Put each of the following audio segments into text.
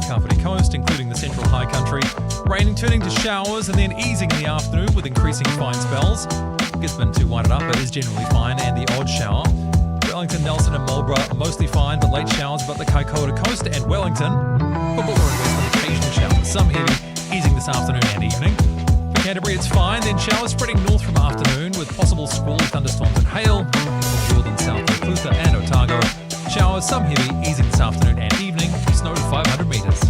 Kapiti Coast, including the central high country. Raining turning to showers and then easing in the afternoon with increasing fine spells. Gisborne to wind it up, it is generally fine, and the odd shower. Wellington, Nelson and Marlborough mostly fine, but late showers about the Kaikoura Coast and Wellington. Buller and Westland occasional showers, some heavy, easing this afternoon and evening. For Canterbury it's fine, then showers spreading north from afternoon with possible squally thunderstorms and hail. For northern south of Clutha and Otago. Showers, some heavy, easing this afternoon and evening. Snow to 500 metres.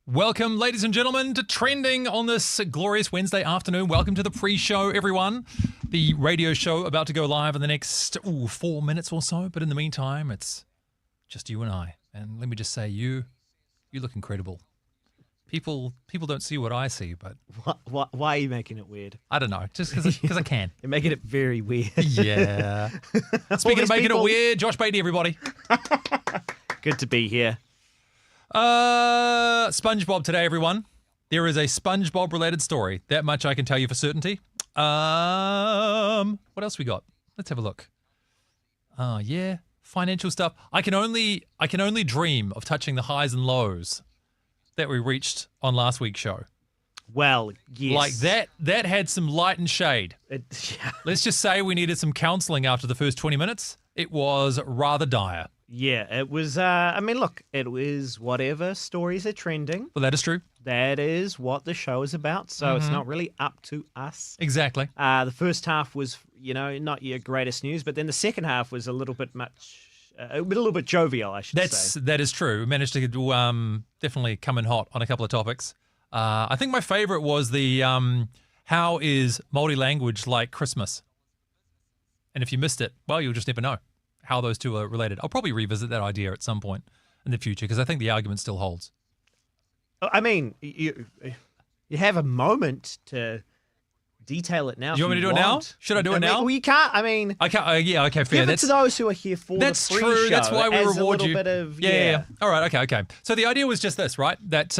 Welcome, ladies and gentlemen, to Trending on this glorious Wednesday afternoon. Welcome to the pre-show, everyone. The radio show about to go live in the next 4 minutes or so. But in the meantime, it's just you and I. And let me just say, you look incredible. People don't see what I see, but... Why are you making it weird? I don't know, just because I can. You're making it very weird. Yeah. Speaking of making it weird, Josh Beatty, everybody. Good to be here. SpongeBob today, everyone. There is a SpongeBob-related story. That much I can tell you for certainty. What else we got? Let's have a look. Yeah, financial stuff. I can only dream of touching the highs and lows that we reached on last week's show. Well, yes. Like that had some light and shade. Yeah. Let's just say we needed some counselling after the first 20 minutes. It was rather dire. Yeah, it was, look, it was whatever stories are trending. Well, that is true. That is what the show is about, so it's not really up to us. Exactly. The first half was, not your greatest news, but then the second half was a little bit jovial, I should say. That is true. We managed to definitely come in hot on a couple of topics. I think my favourite was the how is Māori language like Christmas? And if you missed it, well, you'll just never know how those two are related. I'll probably revisit that idea at some point in the future because I think the argument still holds. I mean, you have a moment to detail it now. Do you want me to do it now? Should I do it now? Well, you can't. I mean, I can't. Yeah, okay, fair. Give it to those who are here for that's the free true. show. That's why we as reward a little you. Bit of, yeah. All right. Okay. So the idea was just this, right? That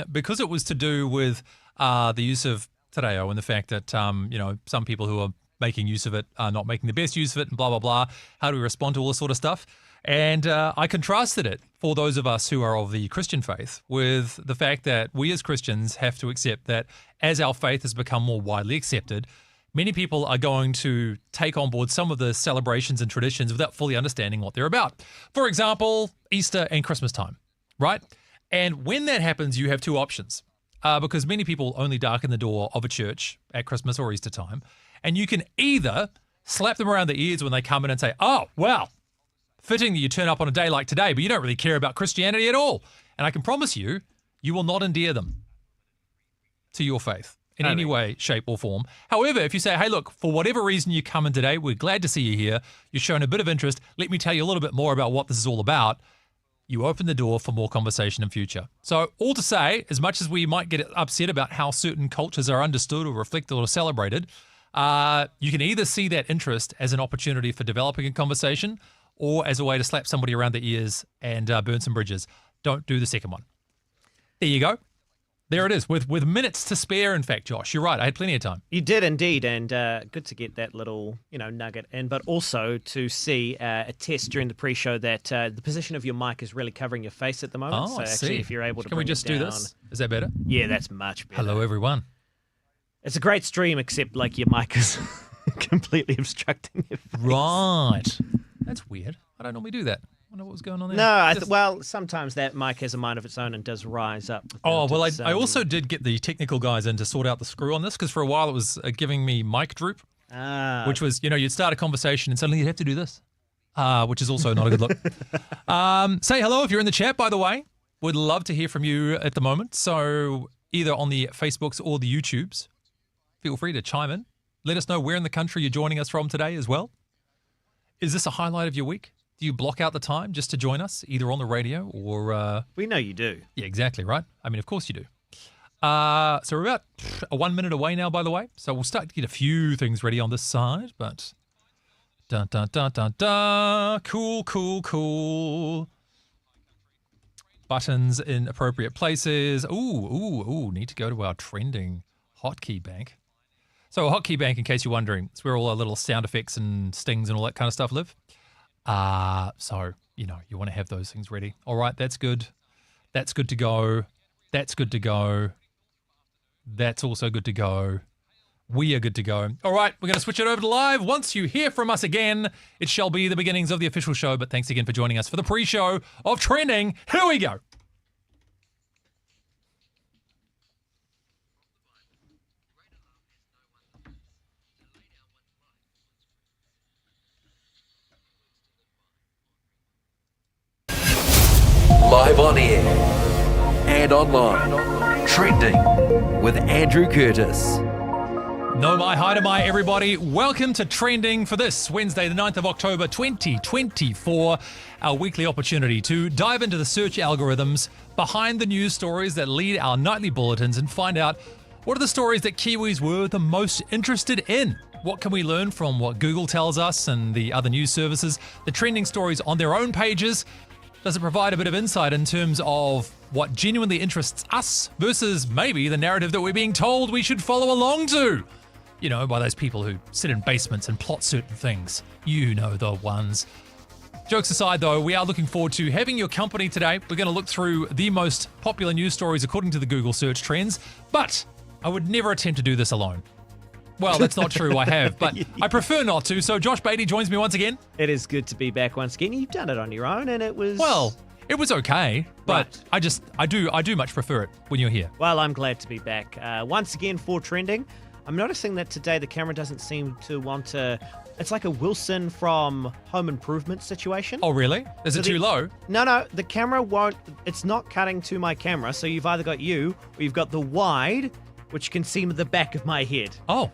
because it was to do with the use of Te Reo and the fact that some people who are making use of it are not making the best use of it, and blah blah blah. How do we respond to all this sort of stuff? And I contrasted it for those of us who are of the Christian faith with the fact that we as Christians have to accept that as our faith has become more widely accepted, many people are going to take on board some of the celebrations and traditions without fully understanding what they're about. For example, Easter and Christmas time, right? And when that happens, you have two options because many people only darken the door of a church at Christmas or Easter time. And you can either slap them around the ears when they come in and say, oh, well, fitting that you turn up on a day like today, but you don't really care about Christianity at all. And I can promise you, you will not endear them to your faith in any way, shape or form. However, if you say, hey, look, for whatever reason you come in today, we're glad to see you here. You've shown a bit of interest. Let me tell you a little bit more about what this is all about. You open the door for more conversation in future. So all to say, as much as we might get upset about how certain cultures are understood or reflected or celebrated, you can either see that interest as an opportunity for developing a conversation or as a way to slap somebody around the ears and burn some bridges. Don't do the second one. There you go. There it is, with minutes to spare, in fact, Josh. You're right, I had plenty of time. You did indeed, and good to get that little nugget in, but also to see a test during the pre-show that the position of your mic is really covering your face at the moment. Oh, so I actually, see. if you're able to Can we bring just it down, do this? Is that better? Yeah, that's much better. Hello, everyone. It's a great stream, except like your mic is completely obstructing your face. Right. That's weird. I don't normally do that. I wonder what was going on there. No, well, sometimes that mic has a mind of its own and does rise up. Oh, well, I also did get the technical guys in to sort out the screw on this because for a while it was giving me mic droop, which was, you'd start a conversation and suddenly you'd have to do this, which is also not a good look. Say hello if you're in the chat, by the way. Would love to hear from you at the moment. So either on the Facebooks or the YouTubes, feel free to chime in. Let us know where in the country you're joining us from today as well. Is this a highlight of your week? Do you block out the time just to join us, either on the radio or... We know you do. Yeah, exactly, right? I mean, of course you do. So we're about 1 minute away now, by the way. So we'll start to get a few things ready on this side, but... Dun, dun, dun, dun, dun. Cool. Buttons in appropriate places. Ooh, need to go to our trending hotkey bank. So a hotkey bank, in case you're wondering, it's where all our little sound effects and stings and all that kind of stuff live. So, you want to have those things ready. All right, that's good. That's good to go. That's good to go. That's also good to go. We are good to go. All right, we're going to switch it over to live. Once you hear from us again, it shall be the beginnings of the official show. But thanks again for joining us for the pre-show of Trending. Here we go. Live on air and online. Trending with Andrew Curtis. No mai, hi to mai, everybody. Welcome to Trending for this Wednesday, the 9th of October, 2024. Our weekly opportunity to dive into the search algorithms behind the news stories that lead our nightly bulletins and find out what are the stories that Kiwis were the most interested in. What can we learn from what Google tells us and the other news services, the trending stories on their own pages? Does it provide a bit of insight in terms of what genuinely interests us versus maybe the narrative that we're being told we should follow along to? By those people who sit in basements and plot certain things. You know the ones. Jokes aside, though, we are looking forward to having your company today. We're going to look through the most popular news stories according to the Google search trends, but I would never attempt to do this alone. Well, that's not true, I have, but I prefer not to. So Josh Beatty joins me once again. It is good to be back once again. You've done it on your own, and it was... Well, it was okay, but right. I do much prefer it when you're here. Well, I'm glad to be back. Once again for Trending. I'm noticing that today the camera doesn't seem to want to... It's like a Wilson from Home Improvement situation. Oh, really? Is it too low? No, the camera won't... It's not cutting to my camera, so you've either got you or you've got the wide, which can see the back of my head. Oh.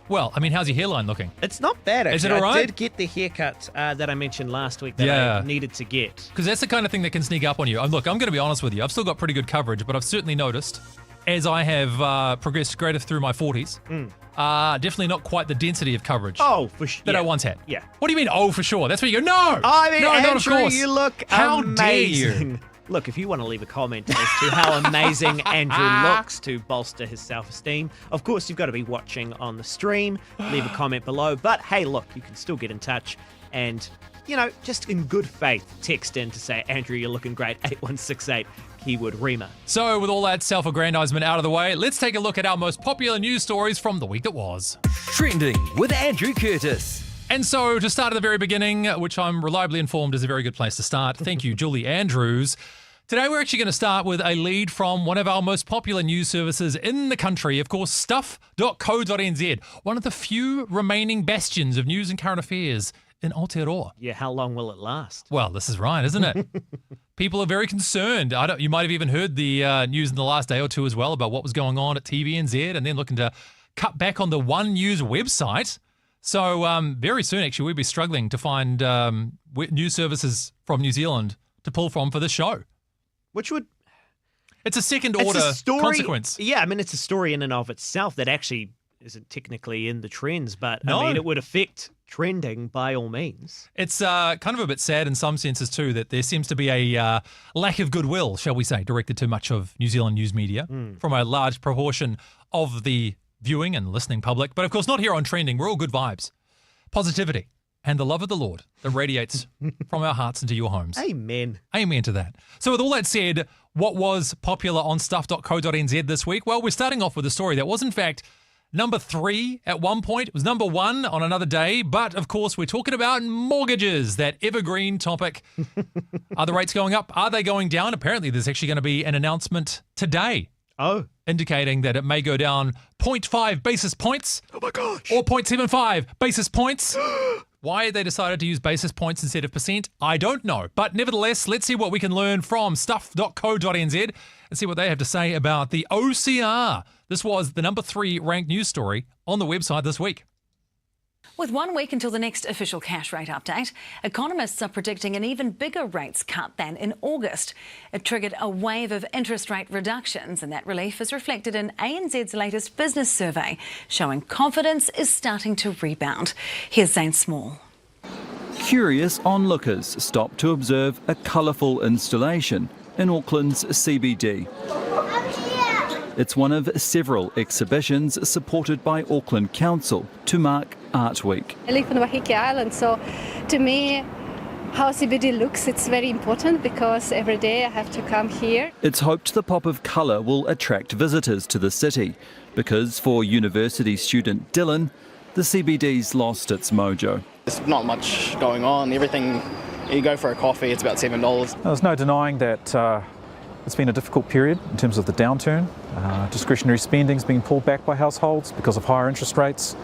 Well, I mean, how's your hairline looking? It's not bad, actually. Is it all right? I did get the haircut that I mentioned last week that Yeah. I needed to get. Because that's the kind of thing that can sneak up on you. Look, I'm going to be honest with you. I've still got pretty good coverage, but I've certainly noticed as I have progressed greater through my 40s, definitely not quite the density of coverage Oh, for sure. that I once had. Yeah. What do you mean, oh, for sure? That's where you go, no! I mean, no, Andrew, not of course. you look How amazing. dare you? Look, if you want to leave a comment as to how amazing Andrew looks to bolster his self-esteem, of course, you've got to be watching on the stream. Leave a comment below. But hey, look, you can still get in touch and, just in good faith, text in to say, Andrew, you're looking great, 8168, keyword Rima. So, with all that self-aggrandizement out of the way, let's take a look at our most popular news stories from the week that was. Trending with Andrew Curtis. And so, to start at the very beginning, which I'm reliably informed is a very good place to start. Thank you, Julie Andrews. Today, we're actually going to start with a lead from one of our most popular news services in the country, of course, stuff.co.nz, one of the few remaining bastions of news and current affairs in Aotearoa. Yeah, how long will it last? Well, this is right, isn't it? People are very concerned. You might have even heard the news in the last day or two as well about what was going on at TVNZ and then looking to cut back on the One News website. So very soon, actually, we'll be struggling to find news services from New Zealand to pull from for this show. Which would... It's a second It's order a story, consequence. Yeah, I mean, it's a story in and of itself that actually isn't technically in the trends, but No. I mean, it would affect trending by all means. It's kind of a bit sad in some senses too that there seems to be a lack of goodwill, shall we say, directed to much of New Zealand news media from a large proportion of the viewing and listening public. But of course, not here on Trending. We're all good vibes, positivity, and the love of the Lord that radiates from our hearts into your homes. Amen. Amen to that. So with all that said, what was popular on stuff.co.nz this week? Well, we're starting off with a story that was in fact number 3 at one point. It was number 1 on another day. But of course, we're talking about mortgages, that evergreen topic. Are the rates going up? Are they going down? Apparently, there's actually going to be an announcement today Oh. indicating that it may go down 0.5 basis points. Oh my gosh. Or 0.75 basis points. Why they decided to use basis points instead of percent, I don't know. But nevertheless, let's see what we can learn from stuff.co.nz and see what they have to say about the OCR. This was the number 3 ranked news story on the website this week. With 1 week until the next official cash rate update, economists are predicting an even bigger rates cut than in August. It triggered a wave of interest rate reductions, and that relief is reflected in ANZ's latest business survey, showing confidence is starting to rebound. Here's Zane Small. Curious onlookers stop to observe a colourful installation in Auckland's CBD. It's one of several exhibitions supported by Auckland Council to mark Art Week. I live on Waiheke Island, so to me, how CBD looks, it's very important because every day I have to come here. It's hoped the pop of colour will attract visitors to the city because for university student Dylan, the CBD's lost its mojo. There's not much going on. Everything, you go for a coffee, it's about $7. There's no denying that it's been a difficult period in terms of the downturn. Discretionary spending's been pulled back by households because of higher interest rates,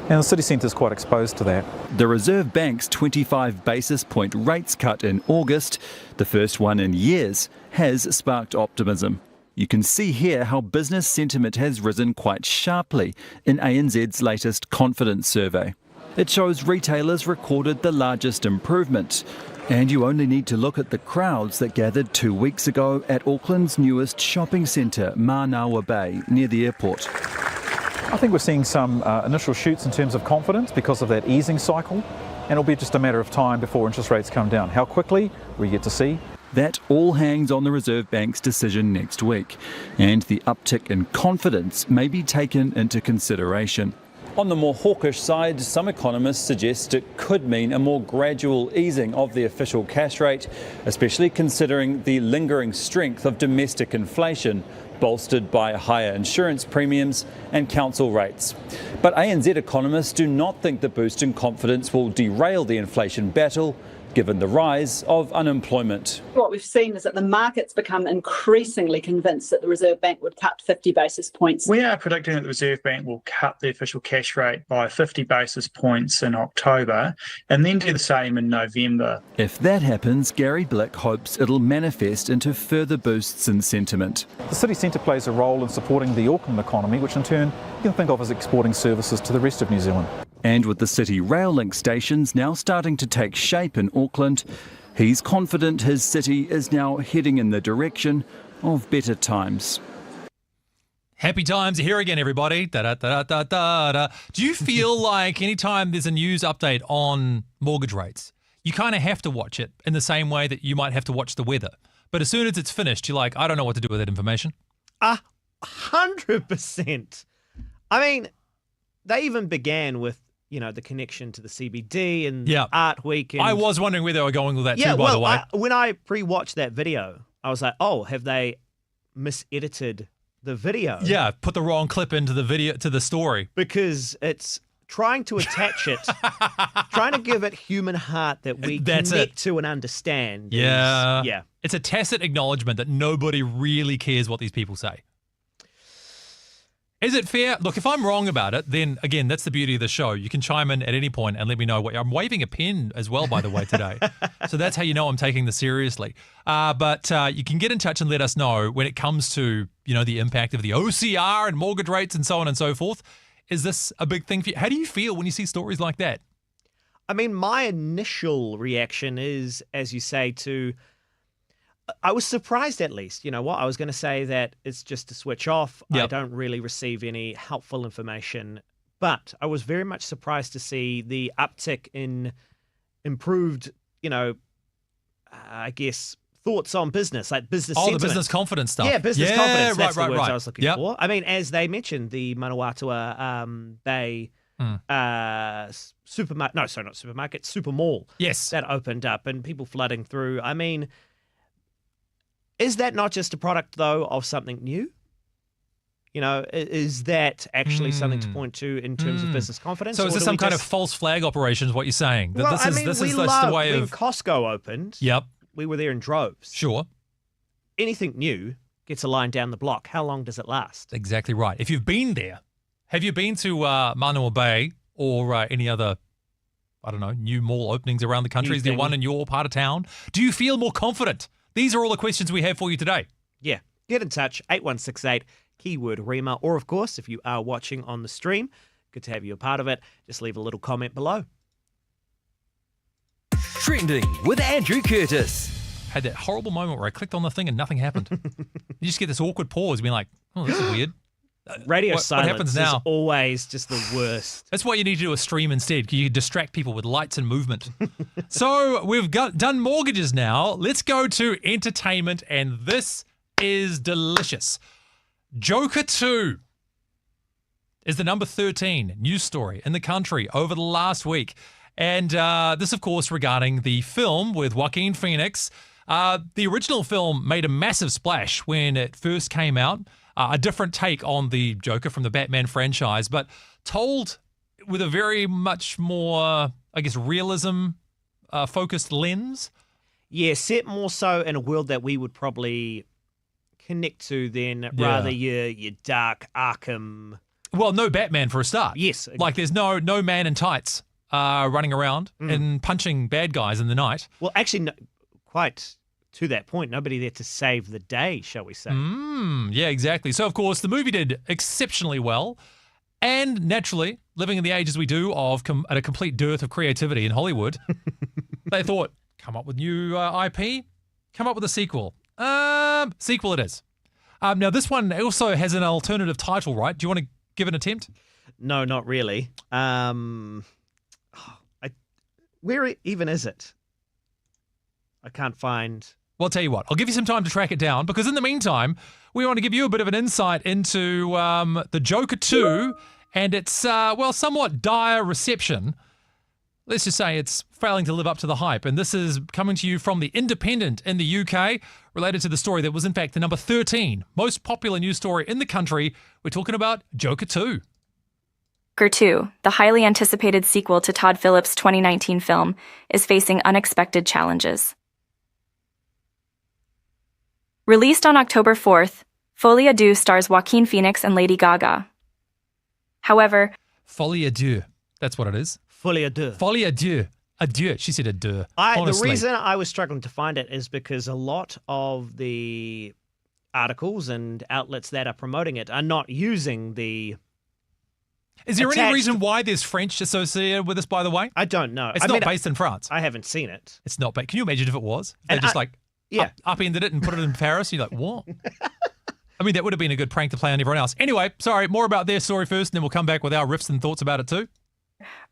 and the city centre is quite exposed to that. The Reserve Bank's 25 basis point rates cut in August, the first one in years, has sparked optimism. You can see here how business sentiment has risen quite sharply in ANZ's latest confidence survey. It shows retailers recorded the largest improvement. And you only need to look at the crowds that gathered 2 weeks ago at Auckland's newest shopping centre, Manawa Bay, near the airport. I think we're seeing some initial shoots in terms of confidence because of that easing cycle, and it'll be just a matter of time before interest rates come down. How quickly, we get to see. That all hangs on the Reserve Bank's decision next week, and the uptick in confidence may be taken into consideration. On the more hawkish side, some economists suggest it could mean a more gradual easing of the official cash rate, especially considering the lingering strength of domestic inflation, bolstered by higher insurance premiums and council rates. But ANZ economists do not think the boost in confidence will derail the inflation battle, given the rise of unemployment. What we've seen is that the market's become increasingly convinced that the Reserve Bank would cut 50 basis points. We are predicting that the Reserve Bank will cut the official cash rate by 50 basis points in October and then do the same in November. If that happens, Gary Blick hopes it'll manifest into further boosts in sentiment. The city centre plays a role in supporting the Auckland economy, which in turn you can think of as exporting services to the rest of New Zealand. And with the city rail link stations now starting to take shape in Auckland, he's confident his city is now heading in the direction of better times. Happy times are here again, everybody. Da-da-da-da-da-da. Do you feel like anytime there's a news update on mortgage rates, you kind of have to watch it in the same way that you might have to watch the weather? But as soon as it's finished, you're like, I don't know what to do with that information. 100%. I mean, they even began with, the connection to the CBD and Art Week. And I was wondering where they were going with that too, by the way. When I pre-watched that video, I was like, oh, have they misedited the video? Yeah, put the wrong clip into the video, to the story. Because it's trying to attach it, trying to give it human heart that we connect to and understand. Yeah. It's a tacit acknowledgement that nobody really cares what these people say. Is it fair? Look, if I'm wrong about it, then again, that's the beauty of the show. You can chime in at any point and let me know what I'm waving a pen as well, by the way, today. So that's how you know I'm taking this seriously. But you can get in touch and let us know when it comes to, the impact of the OCR and mortgage rates and so on and so forth. Is this a big thing for you? How do you feel when you see stories like that? I mean, my initial reaction is, as you say, I was surprised at least. You know what? I was going to say that it's just to switch off. Yep. I don't really receive any helpful information. But I was very much surprised to see the uptick in improved, I guess, thoughts on business, like business sentiment. The business confidence stuff. Yeah, business confidence. That's the words right. I was looking for. I mean, as they mentioned, the Manawatu Bay supermarket, no, sorry, not supermarket, super mall. Yes. That opened up and people flooding through. I mean, is that not just a product, though, of something new? Is that actually something to point to in terms of business confidence? So is this some kind of false flag operation, is what you're saying? That Well, this is the way when of... Costco opened, Yep, we were there in droves. sure. Anything new gets a line down the block. How long does it last? Exactly right. If you've been there, have you been to Manawa Bay or any other, I don't know, new mall openings around the country? Is there one in your part of town? Do you feel more confident? These are all the questions we have for you today. Yeah. Get in touch, 8168, keyword Rema. Or, of course, if you are watching on the stream, good to have you a part of it. Just leave a little comment below. Trending with Andrew Curtis. Had that horrible moment where I clicked on the thing and nothing happened. You just get this awkward pause, being like, oh, this is weird. Radio What silence happens now? is always just the worst. That's why you need to do a stream instead. You distract people with lights and movement. So we've done mortgages now. Let's go to entertainment, and this is delicious. Joker 2 is the number 13 news story in the country over the last week. And this, of course, regarding the film with Joaquin Phoenix. The original film made a massive splash when it first came out. A different take on the Joker from the Batman franchise, but told with a very much more, I guess, realism-focused lens. Yeah, set more so in a world that we would probably connect to than rather your dark Arkham. Well, no Batman for a start. Yes. Like there's no man in tights running around and punching bad guys in the night. Well, actually, no, quite to that point, nobody there to save the day, shall we say. Yeah, exactly. So, of course, the movie did exceptionally well. And naturally, living in the age as we do of at a complete dearth of creativity in Hollywood, they thought, come up with new IP, come up with a sequel. Sequel it is. Now, this one also has an alternative title, right? Do you want to give an attempt? No, not really. Where even is it? I can't find... Well, I'll tell you what, I'll give you some time to track it down, because in the meantime, we want to give you a bit of an insight into the Joker 2 and its, somewhat dire reception. Let's just say it's failing to live up to the hype. And this is coming to you from The Independent in the UK, related to the story that was, in fact, the number 13 most popular news story in the country. We're talking about Joker 2. Joker 2, the highly anticipated sequel to Todd Phillips' 2019 film, is facing unexpected challenges. Released on October 4th, Folie à Deux stars Joaquin Phoenix and Lady Gaga. However, Folie à deux. That's what it is. Folie à deux. Folie à deux. Adieu. She said adieu. The Honestly. reason I was struggling to find it is because a lot of the articles and outlets that are promoting it are not using the... Is there any reason why there's French associated with this, by the way? I don't know. It's not based in France. I haven't seen it. It's not based. Can you imagine if it was? They And just yeah. upended it and put it in Paris. You're like, what? I mean, that would have been a good prank to play on everyone else. Anyway, sorry, more about their story first, and then we'll come back with our riffs and thoughts about it too.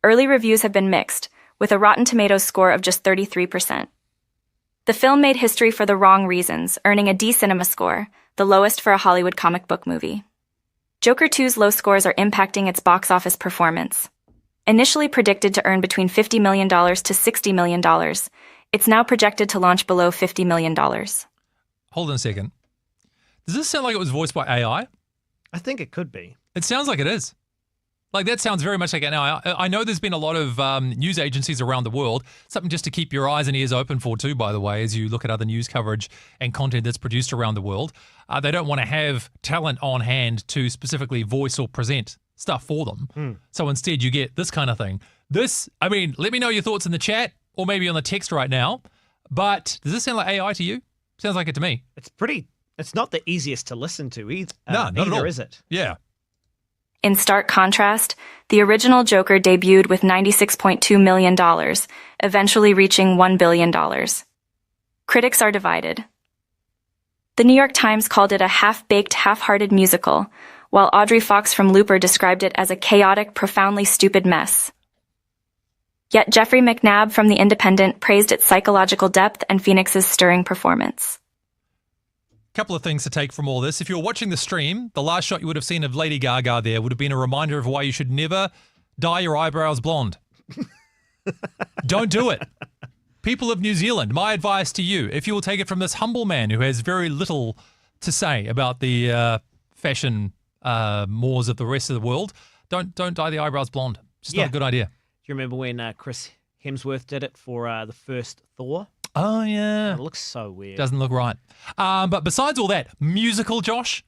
early reviews have been mixed, with a Rotten Tomatoes score of just 33%. The film made history for the wrong reasons, earning a D Cinema score, the lowest for a Hollywood comic book movie. Joker 2's low scores are impacting its box office performance. Initially predicted to earn between $50 million to $60 million, it's now projected to launch below $50 million. Hold on a second. Does this sound like it was voiced by AI? I think it could be. It sounds like it is. Like, that sounds very much like an AI. I know there's been a lot of news agencies around the world, something just to keep your eyes and ears open for too, by the way, as you look at other news coverage and content that's produced around the world. They don't want to have talent on hand to specifically voice or present stuff for them. So instead you get this kind of thing. This, I mean, let me know your thoughts in the chat or maybe on the text right now. But does this sound like AI to you? Sounds like it to me. It's not the easiest to listen to either. No, not at all. Is it? Yeah. In stark contrast, the original Joker debuted with $96.2 million, eventually reaching $1 billion. Critics are divided. The New York Times called it a half-baked, half-hearted musical, while Audrey Fox from Looper described it as a chaotic, profoundly stupid mess. Yet Jeffrey McNabb from The Independent praised its psychological depth and Phoenix's stirring performance. Couple of things to take from all this. If you're watching the stream, the last shot you would have seen of Lady Gaga there would have been a reminder of why you should never dye your eyebrows blonde. Don't do it. People of New Zealand, my advice to you, if you will take it from this humble man who has very little to say about the fashion mores of the rest of the world, don't dye the eyebrows blonde. Just not a good idea. Do you remember when Chris Hemsworth did it for the first Thor? Oh, yeah. It looks so weird. Doesn't look right. But besides all that, musical, Josh?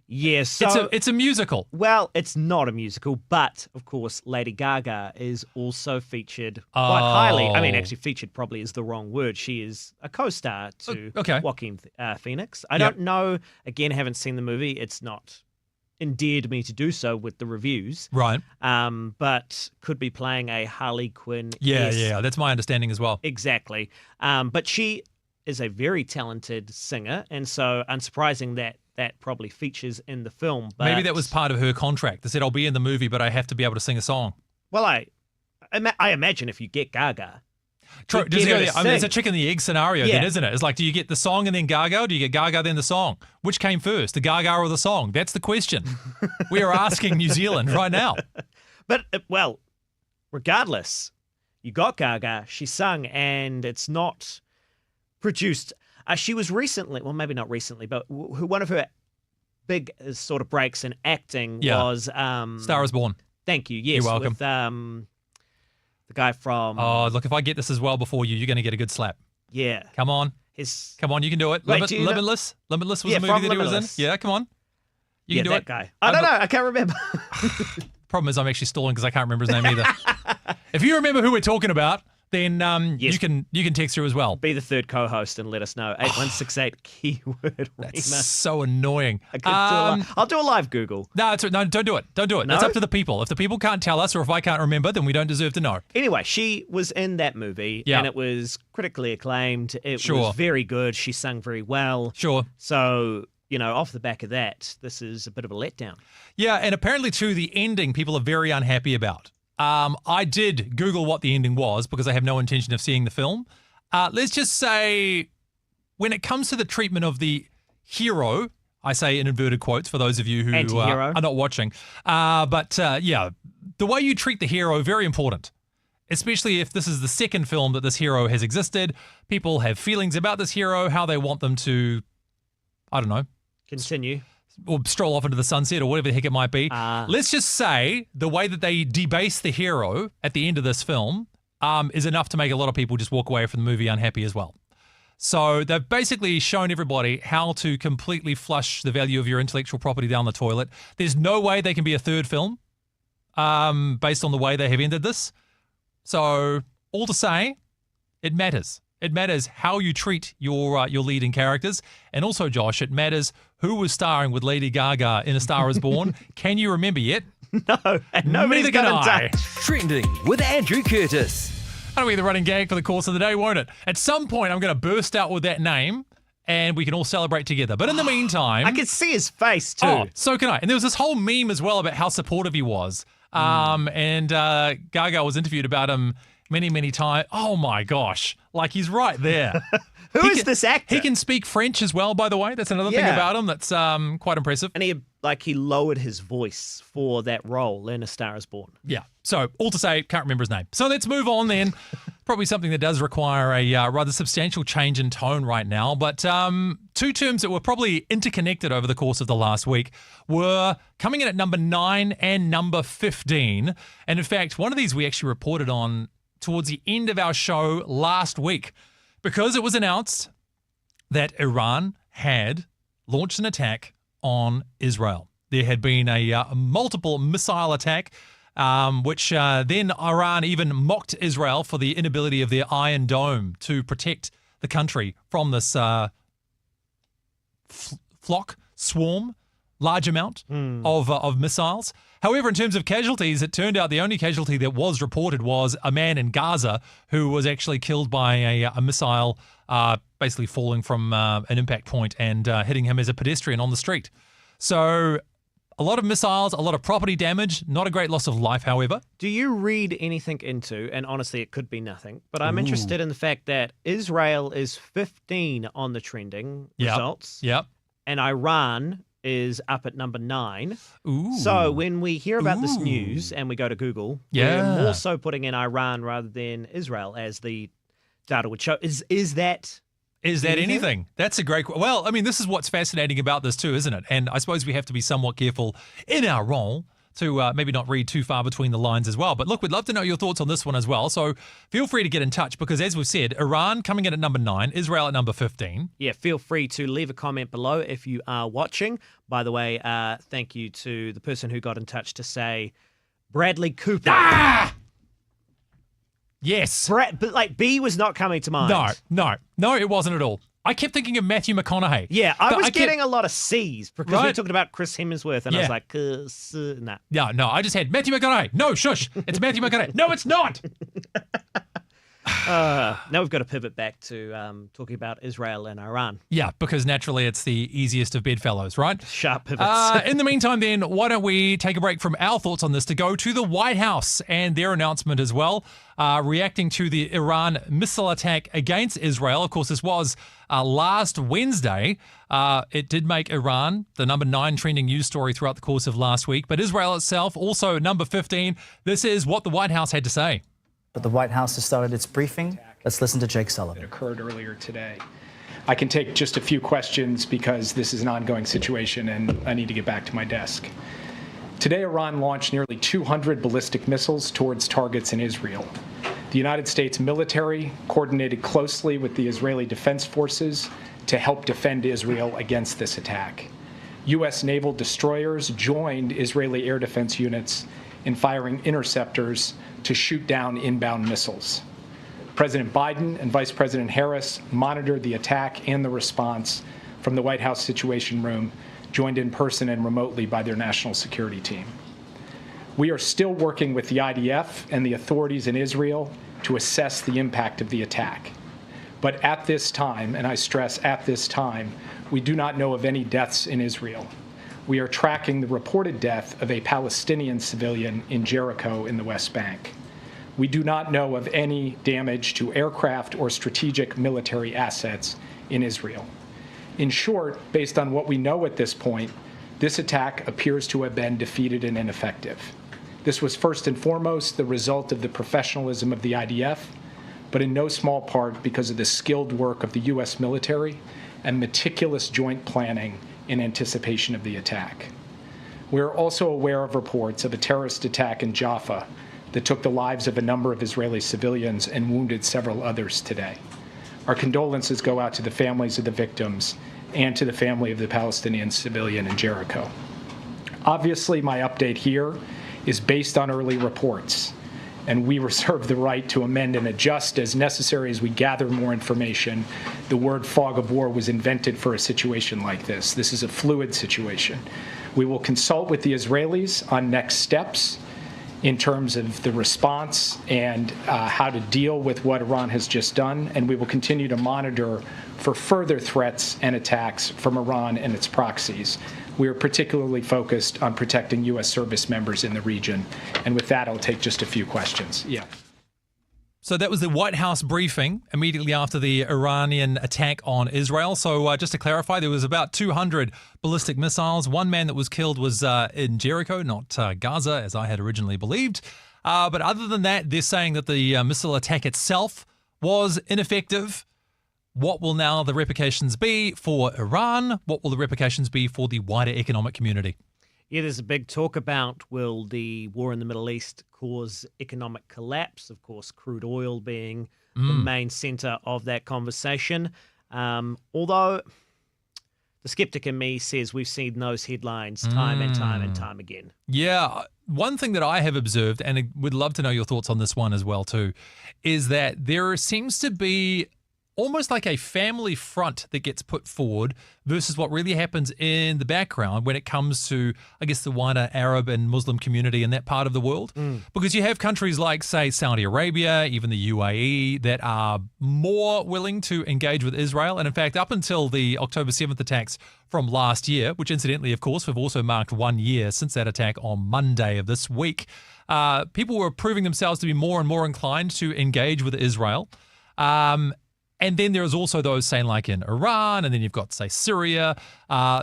Yes. So, it's a musical. Well, it's not a musical, but, of course, Lady Gaga is also featured quite highly. I mean, actually, featured probably is the wrong word. She is a co-star to Joaquin Phoenix. I don't know. Again, haven't seen the movie. It's not endeared me to do so with the reviews. Right. But could be playing a Harley Quinn. Yeah, that's my understanding as well. Exactly. But she is a very talented singer, and so unsurprising that probably features in the film. But maybe that was part of her contract. They said, I'll be in the movie, but I have to be able to sing a song. Well, I imagine if you get Gaga. True. It's a chicken and the egg scenario then, isn't it? It's like, do you get the song and then Gaga, or do you get Gaga then the song? Which came first, the Gaga or the song? That's the question. We are asking New Zealand right now. But, well, regardless, you got Gaga, she sung, and it's not produced. She was recently, well, maybe not recently, but one of her big sort of breaks in acting was... Star is Born. Thank you, yes. You're welcome. With, the guy from... Oh, look, if I get this as well before you're going to get a good slap. Yeah. Come on. Come on, you can do it. Wait, Limitless? Limitless was the movie that he was in? Yeah, come on. You can do it. Guy. I don't know. I can't remember. Problem is I'm actually stalling because I can't remember his name either. If you remember who we're talking about, then you can text through as well. Be the third co-host and let us know. 8168 keyword That's so annoying. I'll do a live Google. No, don't do it. Don't do it. No? That's up to the people. If the people can't tell us, or if I can't remember, then we don't deserve to know. Anyway, she was in that movie, and it was critically acclaimed. It was very good. She sang very well. Sure. So, off the back of that, this is a bit of a letdown. Yeah, and apparently, too, the ending people are very unhappy about. I did Google what the ending was because I have no intention of seeing the film. Let's just say when it comes to the treatment of the hero, I say in inverted quotes for those of you who are not watching. But the way you treat the hero, very important, especially if this is the second film that this hero has existed. People have feelings about this hero, how they want them to, I don't know. Continue. or stroll off into the sunset or whatever the heck it might be. Let's just say the way that they debase the hero at the end of this film is enough to make a lot of people just walk away from the movie unhappy as well. So they've basically shown everybody how to completely flush the value of your intellectual property down the toilet. There's no way they can be a third film based on the way they have ended this. So all to say, it matters. It matters how you treat your leading characters. And also, Josh, it matters who was starring with Lady Gaga in A Star Is Born. Can you remember yet? No, and nobody's got in touch. Trending with Andrew Curtis. That'll be the running gag for the course of the day, won't it? At some point, I'm going to burst out with that name and we can all celebrate together. But in the meantime... I can see his face too. Oh, so can I. And there was this whole meme as well about how supportive he was. And Gaga was interviewed about him many, many times. Oh my gosh. Like he's right there. Who is this actor? He can speak French as well, by the way. That's another thing about him that's quite impressive. And he lowered his voice for that role in A Star Is Born. Yeah. So all to say, can't remember his name. So let's move on then. Probably something that does require a rather substantial change in tone right now. But two terms that were probably interconnected over the course of the last week were coming in at number 9 and number 15. And in fact, one of these we actually reported on towards the end of our show last week, because it was announced that Iran had launched an attack on Israel. There had been a multiple missile attack, which then Iran even mocked Israel for the inability of their Iron Dome to protect the country from this large amount of missiles. However, in terms of casualties, it turned out the only casualty that was reported was a man in Gaza who was actually killed by a missile basically falling from an impact point and hitting him as a pedestrian on the street. So a lot of missiles, a lot of property damage, not a great loss of life, however. Do you read anything into, and honestly it could be nothing, but I'm interested in the fact that Israel is 15 on the trending results. Yep. And Iran is up at number 9. Ooh. So when we hear about this news and we go to Google, we're more so putting in Iran rather than Israel as the data would show. Is that anything? That's a great... Well, I mean, this is what's fascinating about this too, isn't it? And I suppose we have to be somewhat careful in our role to maybe not read too far between the lines as well. But look, we'd love to know your thoughts on this one as well. So feel free to get in touch because, as we've said, Iran coming in at number 9, Israel at number 15. Yeah, feel free to leave a comment below if you are watching. By the way, thank you to the person who got in touch to say Bradley Cooper. Ah! Yes. But B was not coming to mind. No, it wasn't at all. I kept thinking of Matthew McConaughey. Yeah, I was getting a lot of C's because we were talking about Chris Hemsworth, and I was like, nah. Yeah, no, I just had Matthew McConaughey. No, shush. It's Matthew McConaughey. No, it's not. Now we've got to pivot back to talking about Israel and Iran. Yeah, because naturally it's the easiest of bedfellows, right? Sharp pivots. In the meantime, then, why don't we take a break from our thoughts on this to go to the White House and their announcement as well, reacting to the Iran missile attack against Israel. Of course, this was last Wednesday. It did make Iran the number 9 trending news story throughout the course of last week, but Israel itself also number 15. This is what the White House had to say. But the White House has started its briefing. Let's listen to Jake Sullivan. It occurred earlier today. I can take just a few questions because this is an ongoing situation and I need to get back to my desk. Today, Iran launched nearly 200 ballistic missiles towards targets in Israel. The United States military coordinated closely with the Israeli Defense Forces to help defend Israel against this attack. U.S. naval destroyers joined Israeli air defense units in firing interceptors to shoot down inbound missiles. President Biden and Vice President Harris monitored the attack and the response from the White House Situation Room, joined in person and remotely by their national security team. We are still working with the IDF and the authorities in Israel to assess the impact of the attack. But at this time, and I stress at this time, we do not know of any deaths in Israel. We are tracking the reported death of a Palestinian civilian in Jericho in the West Bank. We do not know of any damage to aircraft or strategic military assets in Israel. In short, based on what we know at this point, this attack appears to have been defeated and ineffective. This was first and foremost the result of the professionalism of the IDF, but in no small part because of the skilled work of the U.S. military and meticulous joint planning in anticipation of the attack. We are also aware of reports of a terrorist attack in Jaffa that took the lives of a number of Israeli civilians and wounded several others today. Our condolences go out to the families of the victims and to the family of the Palestinian civilian in Jericho. Obviously, my update here is based on early reports, and we reserve the right to amend and adjust as necessary as we gather more information. The word fog of war was invented for a situation like this. This is a fluid situation. We will consult with the Israelis on next steps in terms of the response and how to deal with what Iran has just done, and we will continue to monitor for further threats and attacks from Iran and its proxies. We are particularly focused on protecting U.S. service members in the region. And with that, I'll take just a few questions. Yeah. So that was the White House briefing immediately after the Iranian attack on Israel. So just to clarify, there was about 200 ballistic missiles. One man that was killed was in Jericho, not Gaza, as I had originally believed. But other than that, they're saying that the missile attack itself was ineffective. What will now the repercussions be for Iran? What will the repercussions be for the wider economic community? Yeah, there's a big talk about will the war in the Middle East cause economic collapse? Of course, crude oil being the main center of that conversation. Although the skeptic in me says we've seen those headlines time and time again. Yeah. One thing that I have observed, and I would love to know your thoughts on this one as well too, is that there seems to be almost like a family front that gets put forward versus what really happens in the background when it comes to, I guess, the wider Arab and Muslim community in that part of the world. Because you have countries like, say, Saudi Arabia, even the UAE, that are more willing to engage with Israel. And in fact, up until the October 7th attacks from last year, which incidentally, of course, we've also marked 1 year since that attack on Monday of this week, people were proving themselves to be more and more inclined to engage with Israel. And then there's also those saying like in Iran, and then you've got, say, Syria,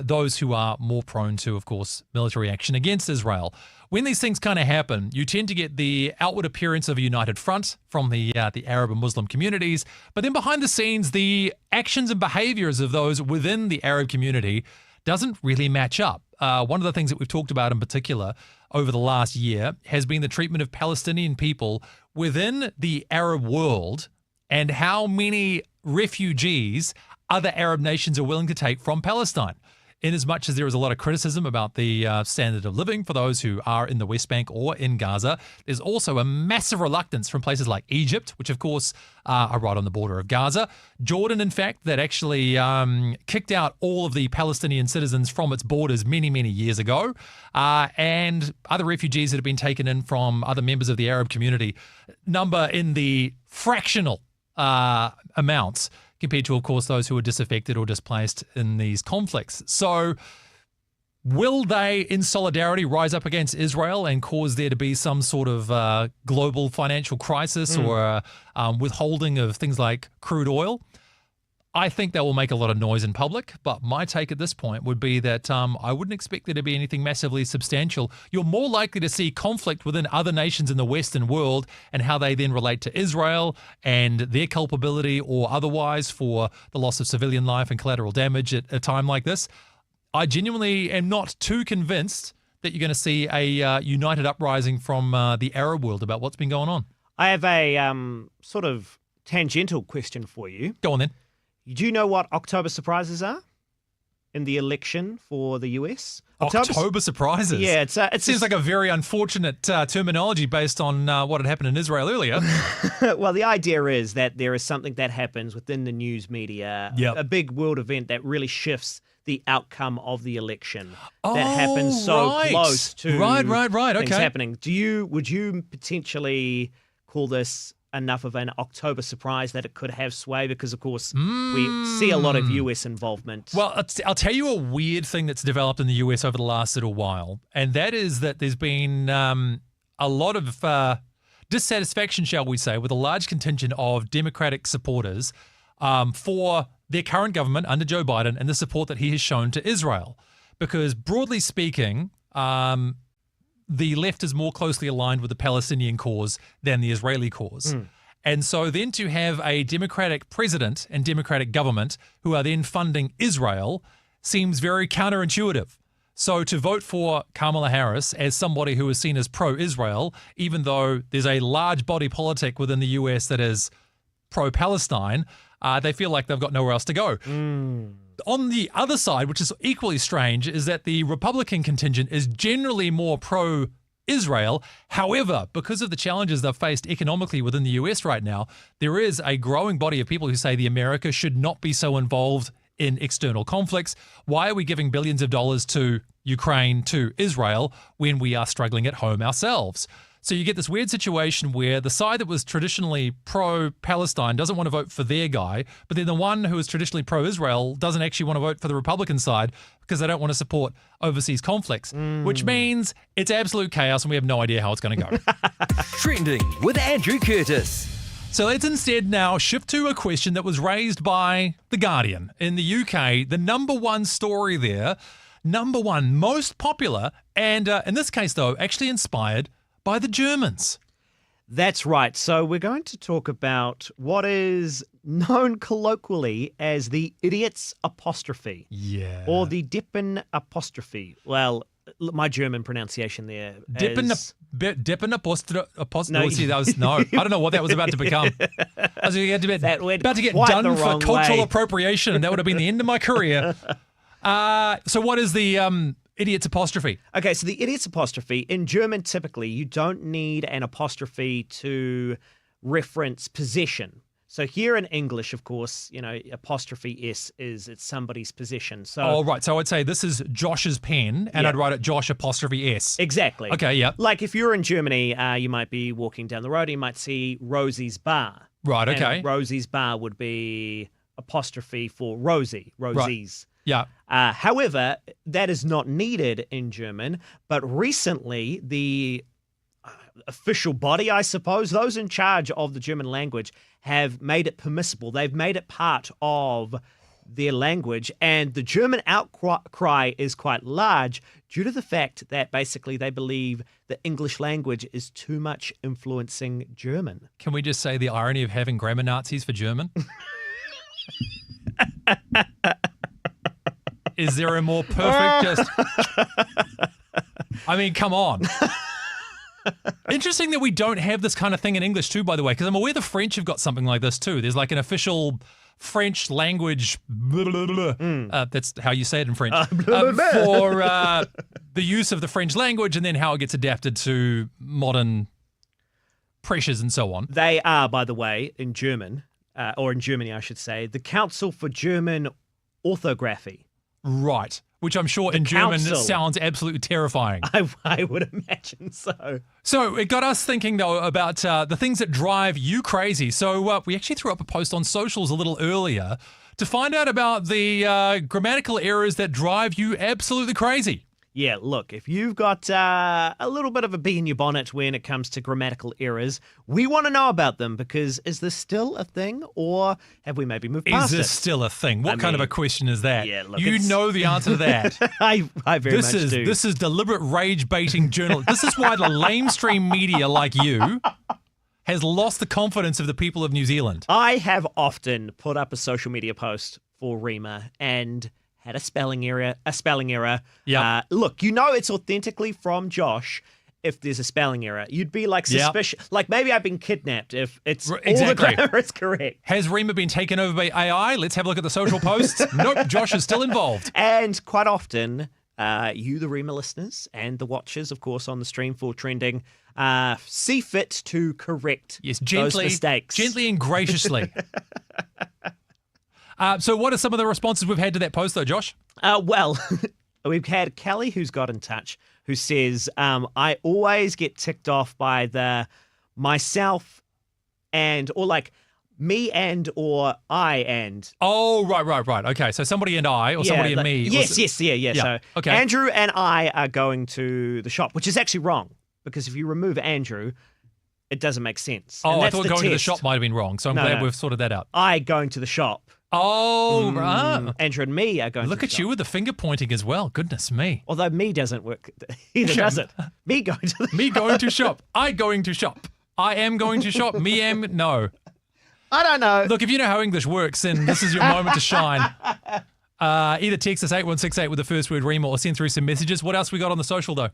those who are more prone to, of course, military action against Israel. When these things kind of happen, you tend to get the outward appearance of a united front from the Arab and Muslim communities, but then behind the scenes, the actions and behaviors of those within the Arab community doesn't really match up. One of the things that we've talked about in particular over the last year has been the treatment of Palestinian people within the Arab world and how many refugees other Arab nations are willing to take from Palestine. In as much as there is a lot of criticism about the standard of living for those who are in the West Bank or in Gaza, there's also a massive reluctance from places like Egypt, which of course are right on the border of Gaza. Jordan, in fact, that actually kicked out all of the Palestinian citizens from its borders many, many years ago. And other refugees that have been taken in from other members of the Arab community number in the fractional amounts compared to, of course, those who are disaffected or displaced in these conflicts. So will they, in solidarity, rise up against Israel and cause there to be some sort of global financial crisis or withholding of things like crude oil? I think that will make a lot of noise in public, but my take at this point would be that I wouldn't expect there to be anything massively substantial. You're more likely to see conflict within other nations in the Western world and how they then relate to Israel and their culpability or otherwise for the loss of civilian life and collateral damage at a time like this. I genuinely am not too convinced that you're going to see a united uprising from the Arab world about what's been going on. I have a sort of tangential question for you. Go on then. Do you know what October surprises are in the election for the US? October surprises? Yeah. It seems like a very unfortunate terminology based on what had happened in Israel earlier. Well, the idea is that there is something that happens within the news media, a big world event that really shifts the outcome of the election that happens so close to things happening. Would you potentially call this enough of an October surprise that it could have sway? Because, of course, we see a lot of US involvement. Well, I'll tell you a weird thing that's developed in the US over the last little while, and that is that there's been a lot of dissatisfaction, shall we say, with a large contingent of Democratic supporters for their current government under Joe Biden and the support that he has shown to Israel. Because broadly speaking, the left is more closely aligned with the Palestinian cause than the Israeli cause. And so then to have a Democratic president and Democratic government who are then funding Israel seems very counterintuitive. So to vote for Kamala Harris as somebody who is seen as pro-Israel, even though there's a large body politic within the US that is pro-Palestine, they feel like they've got nowhere else to go. On the other side, which is equally strange, is that the Republican contingent is generally more pro-Israel. However, because of the challenges they've faced economically within the US right now, there is a growing body of people who say the America should not be so involved in external conflicts. Why are we giving billions of dollars to Ukraine, to Israel, when we are struggling at home ourselves? So you get this weird situation where the side that was traditionally pro-Palestine doesn't want to vote for their guy, but then the one who is traditionally pro-Israel doesn't actually want to vote for the Republican side because they don't want to support overseas conflicts, which means it's absolute chaos and we have no idea how it's going to go. Trending with Andrew Curtis. So let's instead now shift to a question that was raised by The Guardian. In the UK, the number one story there, number one most popular, and in this case, though, actually inspired by the Germans. That's right. So we're going to talk about what is known colloquially as the idiot's apostrophe. Yeah. Or the Deppen apostrophe. Well, my German pronunciation there. Deppen apostrophe. No, see, that was no. I don't know what that was about to become. I was about to get done for cultural appropriation, and that would have been the end of my career. So what is the idiot's apostrophe? Okay, so the idiot's apostrophe, in German, typically, you don't need an apostrophe to reference possession. So here in English, of course, apostrophe S it's somebody's possession. So, oh, right. So I'd say this is Josh's pen, and I'd write it Josh apostrophe S. Exactly. Okay, yeah. Like if you're in Germany, you might be walking down the road, and you might see Rosie's bar. Right, okay. And Rosie's bar would be apostrophe for Rosie, Rosie's. Yeah. However, that is not needed in German, but recently the official body, I suppose, those in charge of the German language have made it permissible. They've made it part of their language, and the German outcry is quite large due to the fact that basically they believe the English language is too much influencing German. Can we just say the irony of having grammar Nazis for German? Is there a more perfect I mean, come on. Interesting that we don't have this kind of thing in English too, by the way, because I'm aware the French have got something like this too. There's like an official French language, that's how you say it in French, for the use of the French language and then how it gets adapted to modern pressures and so on. They are, by the way, in German, or in Germany, I should say, the Council for German Orthography. Right. Which I'm sure in German sounds absolutely terrifying. I would imagine so. So it got us thinking, though, about the things that drive you crazy. So we actually threw up a post on socials a little earlier to find out about the grammatical errors that drive you absolutely crazy. Yeah, look, if you've got a little bit of a bee in your bonnet when it comes to grammatical errors, we want to know about them because is this still a thing or have we maybe moved past it? Is this still a thing? What kind of a question is that? Yeah, look, you know the answer to that. I very much do. This is deliberate rage-baiting journalism. This is why the lamestream media like you has lost the confidence of the people of New Zealand. I have often put up a social media post for Rima and had a spelling error. Yeah. Look, it's authentically from Josh if there's a spelling error. You'd be like suspicious. Like maybe I've been kidnapped if it's all the grammar is correct. Has Rima been taken over by AI? Let's have a look at the social posts. Nope, Josh is still involved. And quite often, you, the Rima listeners, and the watchers, of course, on the stream for Trending, see fit to correct those mistakes. Gently and graciously. So what are some of the responses we've had to that post, though, Josh? Well, we've had Kelly who's got in touch who says, I always get ticked off by the myself and, or like me and, or I and. Oh, right. Okay, so somebody and I, or somebody and me. Yes. So okay. Andrew and I are going to the shop, which is actually wrong because if you remove Andrew, it doesn't make sense. Oh, I thought going to the shop might have been wrong, so I'm glad we've sorted that out. I going to the shop. Oh, right. Andrew and me are going Look to the at you with the finger pointing as well. Goodness me. Although me doesn't work either, does it? Me going to the Me going to shop. I going to shop. I am going to shop. Me am, no. I don't know. Look, if you know how English works, then this is your moment to shine. Either text us 8168 with the first word Rima or send through some messages. What else we got on the social, though?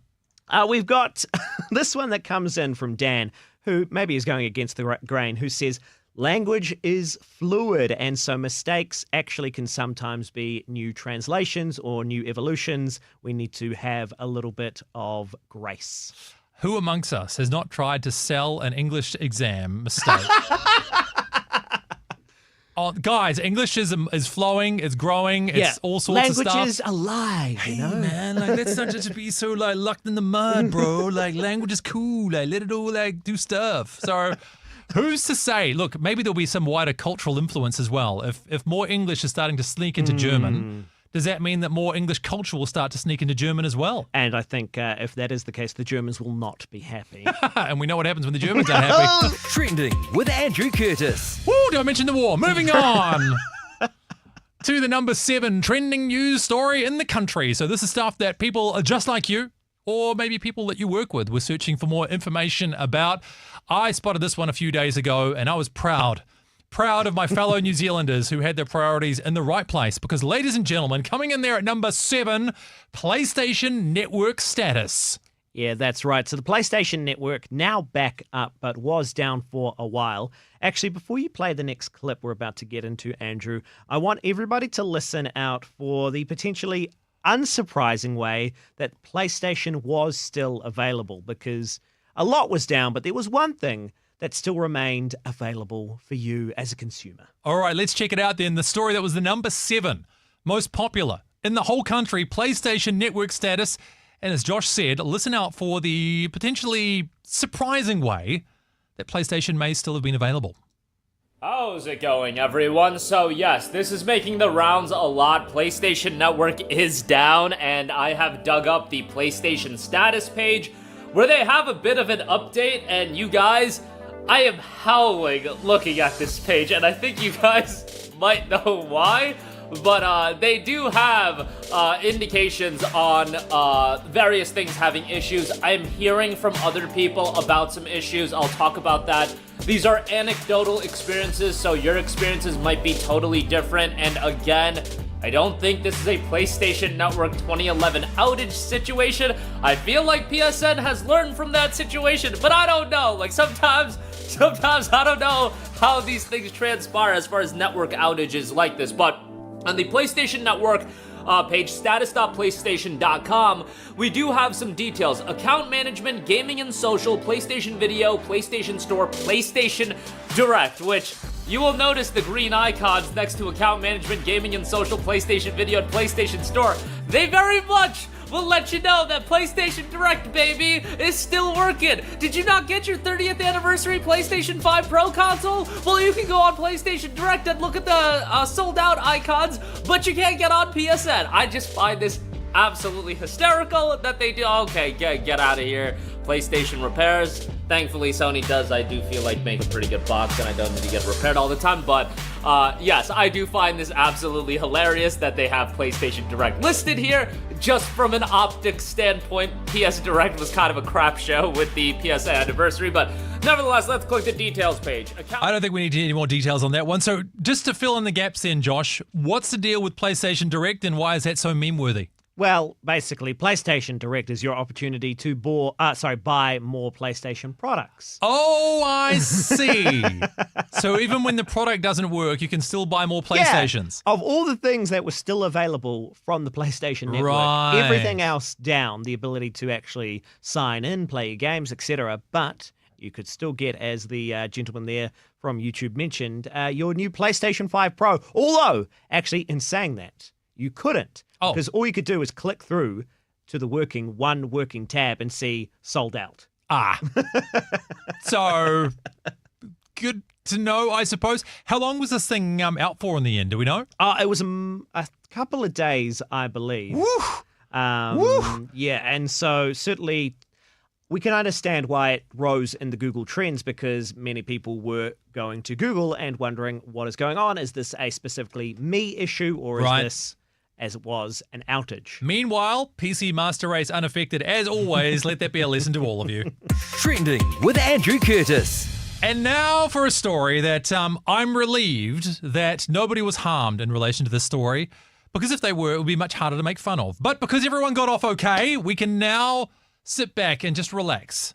We've got this one that comes in from Dan, who maybe is going against the grain, who says, language is fluid, and so mistakes actually can sometimes be new translations or new evolutions. We need to have a little bit of grace. Who amongst us has not tried to sell an English exam mistake? Oh, guys, English is flowing, it's growing, it's all sorts of stuff. Language is alive, you know? Man, like, let's not just be so like locked in the mud, bro. Like, language is cool. Like, let it all like do stuff. So, who's to say? Look, maybe there'll be some wider cultural influence as well. If more English is starting to sneak into German, does that mean that more English culture will start to sneak into German as well? And I think if that is the case, the Germans will not be happy. And we know what happens when the Germans aren't happy. Trending with Andrew Curtis. Woo, don't mention the war. Moving on to the number 7 trending news story in the country. So this is stuff that people just like you, or maybe people that you work with, were searching for more information about. I spotted this one a few days ago, and I was proud of my fellow New Zealanders who had their priorities in the right place, because, ladies and gentlemen, coming in there at number 7, PlayStation Network status. Yeah, that's right. So the PlayStation Network now back up, but was down for a while. Actually, before you play the next clip we're about to get into, Andrew, I want everybody to listen out for the potentially unsurprising way that PlayStation was still available, because a lot was down, but there was one thing that still remained available for you as a consumer. All right, let's check it out then. The story that was the number 7 most popular in the whole country, PlayStation Network status. And as Josh said, listen out for the potentially surprising way that PlayStation may still have been available. How's it going, everyone? So yes, this is making the rounds a lot. PlayStation Network is down, and I have dug up the PlayStation status page where they have a bit of an update, and you guys, I am howling looking at this page, and I think you guys might know why, but they do have indications on various things having issues. I'm hearing from other people about some issues. I'll talk about that. These are anecdotal experiences, so your experiences might be totally different, and again, I don't think this is a PlayStation Network 2011 outage situation. I feel like PSN has learned from that situation, but I don't know. Like, sometimes I don't know how these things transpire as far as network outages like this. But on the PlayStation Network page, status.playstation.com, we do have some details. Account management, gaming and social, PlayStation Video, PlayStation Store, PlayStation Direct, which you will notice the green icons next to account management, gaming and social, PlayStation Video, and PlayStation Store. They very much will let you know that PlayStation Direct, baby, is still working. Did you not get your 30th anniversary PlayStation 5 Pro console? Well, you can go on PlayStation Direct and look at the sold out icons, but you can't get on PSN. I just find this absolutely hysterical that they do. Okay, get out of here. PlayStation repairs. Thankfully, Sony does, I do feel like, make a pretty good box, and I don't need to get repaired all the time. But yes, I do find this absolutely hilarious that they have PlayStation Direct listed here. Just from an optics standpoint, PS Direct was kind of a crap show with the PS anniversary, but nevertheless, let's click the details page. I don't think we need any more details on that one. So just to fill in the gaps then, Josh, what's the deal with PlayStation Direct, and why is that so meme-worthy? Well, basically, PlayStation Direct is your opportunity to buy more PlayStation products. Oh, I see. So even when the product doesn't work, you can still buy more PlayStations. Yeah. Of all the things that were still available from the PlayStation Network, Right. everything else down, the ability to actually sign in, play your games, etc. But you could still get, as the gentleman there from YouTube mentioned, your new PlayStation 5 Pro. Although, actually, in saying that, you couldn't. Because all you could do is click through to the one working tab and see sold out. So good to know, I suppose. How long was this thing out for in the end? Do we know? It was a couple of days, I believe. Woo! Yeah, and so certainly we can understand why it rose in the Google Trends, because many people were going to Google and wondering what is going on. Is this a specifically me issue, or is this, as it was, an outage? Meanwhile, PC Master Race unaffected as always. Let that be a lesson to all of you. Trending with Andrew Curtis. And now for a story that I'm relieved that nobody was harmed in relation to this story. Because if they were, it would be much harder to make fun of. But because everyone got off okay, we can now sit back and just relax.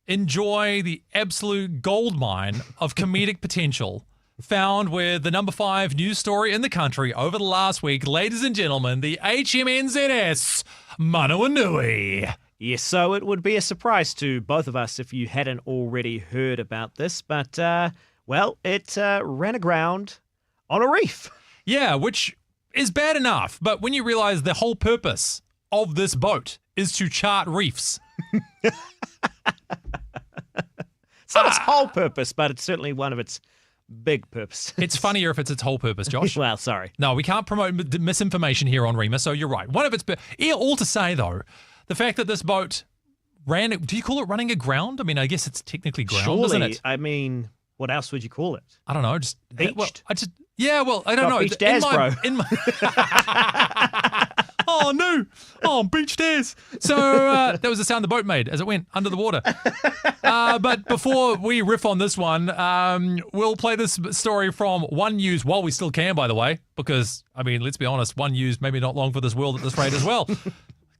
Enjoy the absolute goldmine of comedic potential found with the number 5 news story in the country over the last week. Ladies and gentlemen, the HMNZS Manawanui. Yes, so it would be a surprise to both of us if you hadn't already heard about this, but, well, it ran aground on a reef. Yeah, which is bad enough, but when you realise the whole purpose of this boat is to chart reefs. It's not its whole purpose, but it's certainly one of its big purposes. It's funnier if it's its whole purpose, Josh. Well, sorry. No, we can't promote misinformation here on Rema, so you're right. One of its... all to say, though, the fact that this boat ran... Do you call it running aground? I mean, I guess it's technically ground, Surely, isn't it? I mean, what else would you call it? I don't know. Just beached? Well, I don't know. Beached airs, bro. Oh, no. Oh, beached airs. So that was the sound the boat made as it went under the water. But before we riff on this one, we'll play this story from One News while we still can, by the way, because, I mean, let's be honest, One News maybe not long for this world at this rate as well.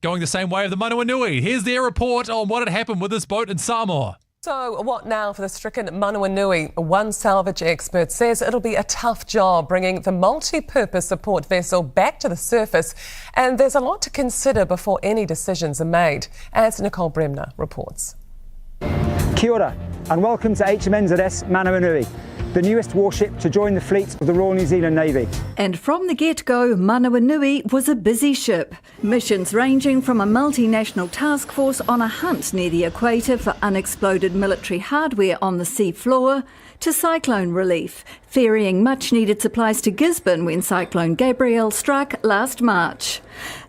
Going the same way of the Manawanui. Here's their report on what had happened with this boat in Samoa. So what now for the stricken Manawanui? One salvage expert says it'll be a tough job bringing the multi-purpose support vessel back to the surface, and there's a lot to consider before any decisions are made, as Nicole Bremner reports. Kia ora and welcome to HMNZS Manawanui, the newest warship to join the fleet of the Royal New Zealand Navy. And from the get-go, Manawanui was a busy ship. Missions ranging from a multinational task force on a hunt near the equator for unexploded military hardware on the sea floor, to cyclone relief, ferrying much-needed supplies to Gisborne when Cyclone Gabrielle struck last March.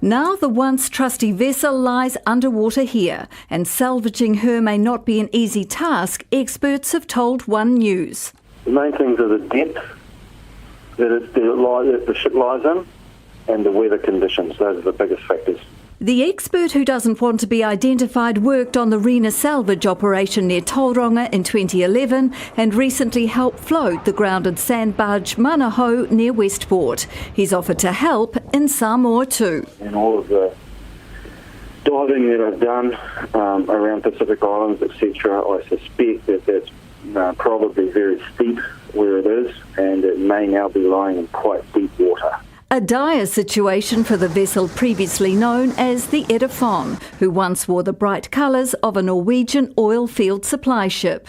Now the once trusty vessel lies underwater here, and salvaging her may not be an easy task, experts have told One News. The main things are the depth that the ship lies in and the weather conditions. Those are the biggest factors. The expert, who doesn't want to be identified, worked on the Rena salvage operation near Tauranga in 2011 and recently helped float the grounded sand barge Manaho near Westport. He's offered to help in Samoa too. And all of the diving that I've done around Pacific Islands, etc., I suspect that that's probably very steep where it is, and it may now be lying in quite deep water. A dire situation for the vessel previously known as the Edifon, who once wore the bright colours of a Norwegian oil field supply ship.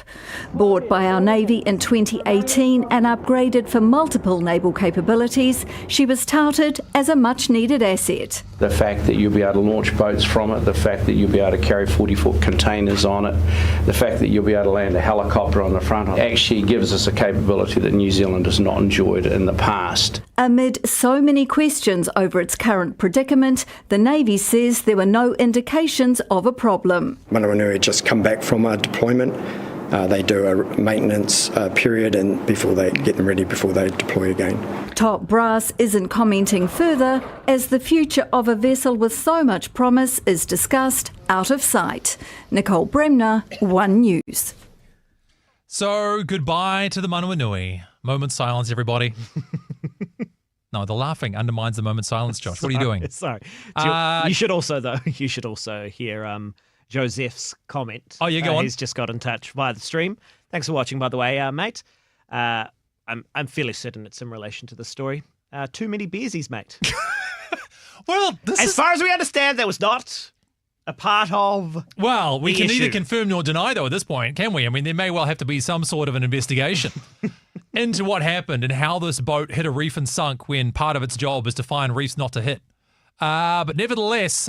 Bought by our Navy in 2018 and upgraded for multiple naval capabilities, she was touted as a much-needed asset. The fact that you'll be able to launch boats from it, the fact that you'll be able to carry 40-foot containers on it, the fact that you'll be able to land a helicopter on the front actually gives us a capability that New Zealand has not enjoyed in the past. Amid so many questions over its current predicament, the Navy says there were no indications of a problem. Manawanui just come back from a deployment. They do a maintenance period and before they get them ready before they deploy again. Top brass isn't commenting further as the future of a vessel with so much promise is discussed out of sight. Nicole Bremner, One News. So goodbye to the Manawanui. Moment silence, everybody. No, the laughing undermines the moment silence, Josh. What are you doing? Sorry. You should also hear Joseph's comment. Oh, yeah, go on. He's just got in touch via the stream. Thanks for watching, by the way, mate. I'm fairly certain it's in relation to the story. Too many beersies, mate. Well, as far as we understand, that was not a part of Well, we can issue. neither confirm nor deny, though, at this point, can we? I mean, there may well have to be some sort of an investigation into what happened and how this boat hit a reef and sunk when part of its job is to find reefs not to hit. But nevertheless,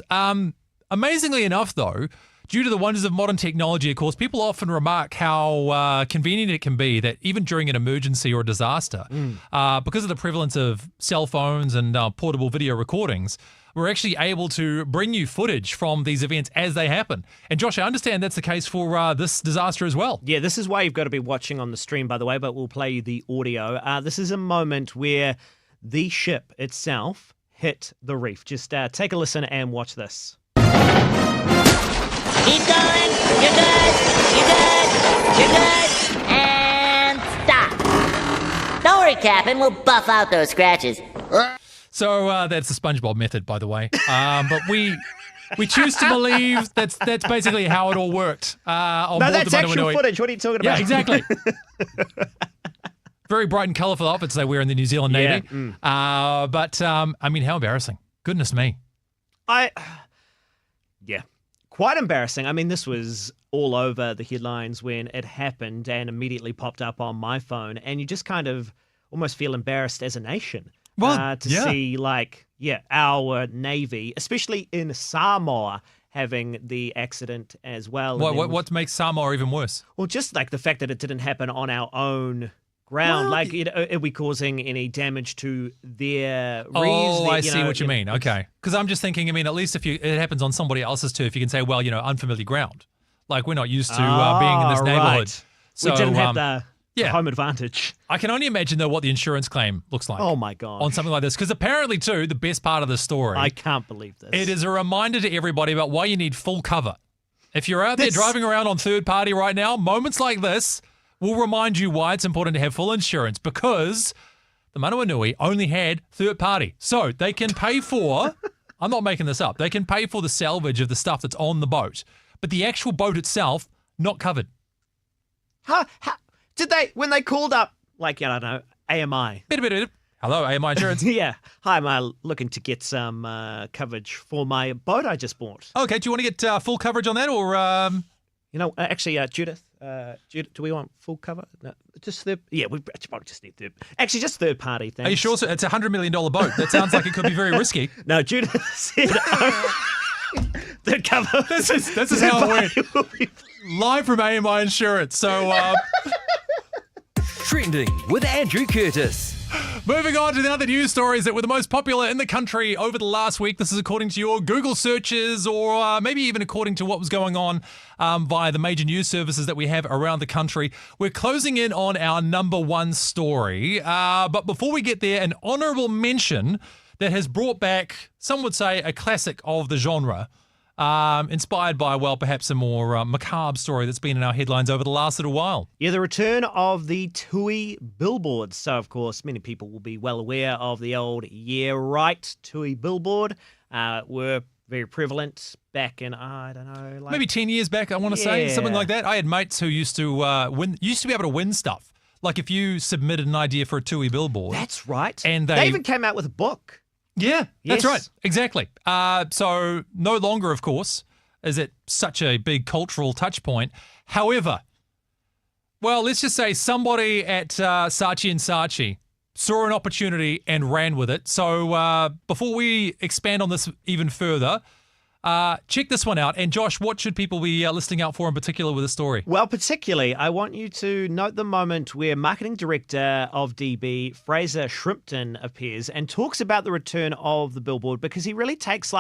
amazingly enough, though, due to the wonders of modern technology, of course, people often remark how convenient it can be that even during an emergency or a disaster, because of the prevalence of cell phones and portable video recordings, we're actually able to bring you footage from these events as they happen. And Josh, I understand that's the case for this disaster as well. Yeah, this is why you've got to be watching on the stream, by the way, but we'll play you the audio. This is a moment where the ship itself hit the reef. Just take a listen and watch this. Keep going. You're good. You're good. You're good. And stop. Don't worry, Captain. We'll buff out those scratches. So that's the SpongeBob method, by the way. But we choose to believe that's basically how it all worked on board that's the actual Manawanui. footage. What are you talking about? Yeah, exactly. Very bright and colourful outfits they wear in the New Zealand Navy. But I mean, how embarrassing. Goodness me. Yeah, quite embarrassing. I mean, this was all over the headlines when it happened and immediately popped up on my phone. And you just kind of almost feel embarrassed as a nation to see, our Navy, especially in Samoa, having the accident as well. What makes Samoa even worse? Well, just like the fact that it didn't happen on our own ground. Well, are we causing any damage to their reefs? Oh, I see what you mean. Okay. Because I'm just thinking, I mean, at least if it happens on somebody else's turf, you can say, well, unfamiliar ground. Like, we're not used to being in this neighborhood. Right. So, we didn't have the home advantage. I can only imagine, though, what the insurance claim looks like. Oh, my God. On something like this. Because apparently, too, the best part of the story. I can't believe this. It is a reminder to everybody about why you need full cover. If you're out there driving around on third party right now, moments like this will remind you why it's important to have full insurance, because the Manawanui only had third party. So they can pay for, I'm not making this up, they can pay for the salvage of the stuff that's on the boat, but the actual boat itself, not covered. How did they, when they called up, I don't know, AMI? Hello, AMI Insurance. Yeah. Hi, am I looking to get some coverage for my boat I just bought? Okay, do you want to get full coverage on that, or... Actually, Judith, do we want full cover? No, just third. Yeah, we probably just need third. Actually, just third party. Thanks. Are you sure? It's a $100 million boat. That sounds like it could be very risky. No, Judith said third cover. This is how it went. Live from AMI Insurance. So, Trending with Andrew Curtis. Moving on to the other news stories that were the most popular in the country over the last week. This is according to your Google searches, or maybe even according to what was going on via the major news services that we have around the country. We're closing in on our number one story. But before we get there, an honourable mention that has brought back, some would say, a classic of the genre. Inspired by, perhaps a more macabre story that's been in our headlines over the last little while. Yeah, the return of the Tui billboards. So, of course, many people will be well aware of the old Yeah Right Tui billboard. Were very prevalent back in, I don't know, maybe 10 years back, I want to say, something like that. I had mates who used to be able to win stuff. Like if you submitted an idea for a Tui billboard. That's right. And they even came out with a book. Yeah, that's right. Exactly. So no longer, of course, is it such a big cultural touch point. However, let's just say somebody at Saatchi & Saatchi saw an opportunity and ran with it. So before we expand on this even further, check this one out. And Josh, what should people be listening out for in particular with the story? Well, particularly, I want you to note the moment where Marketing Director of DB, Fraser Shrimpton, appears and talks about the return of the billboard, because he really takes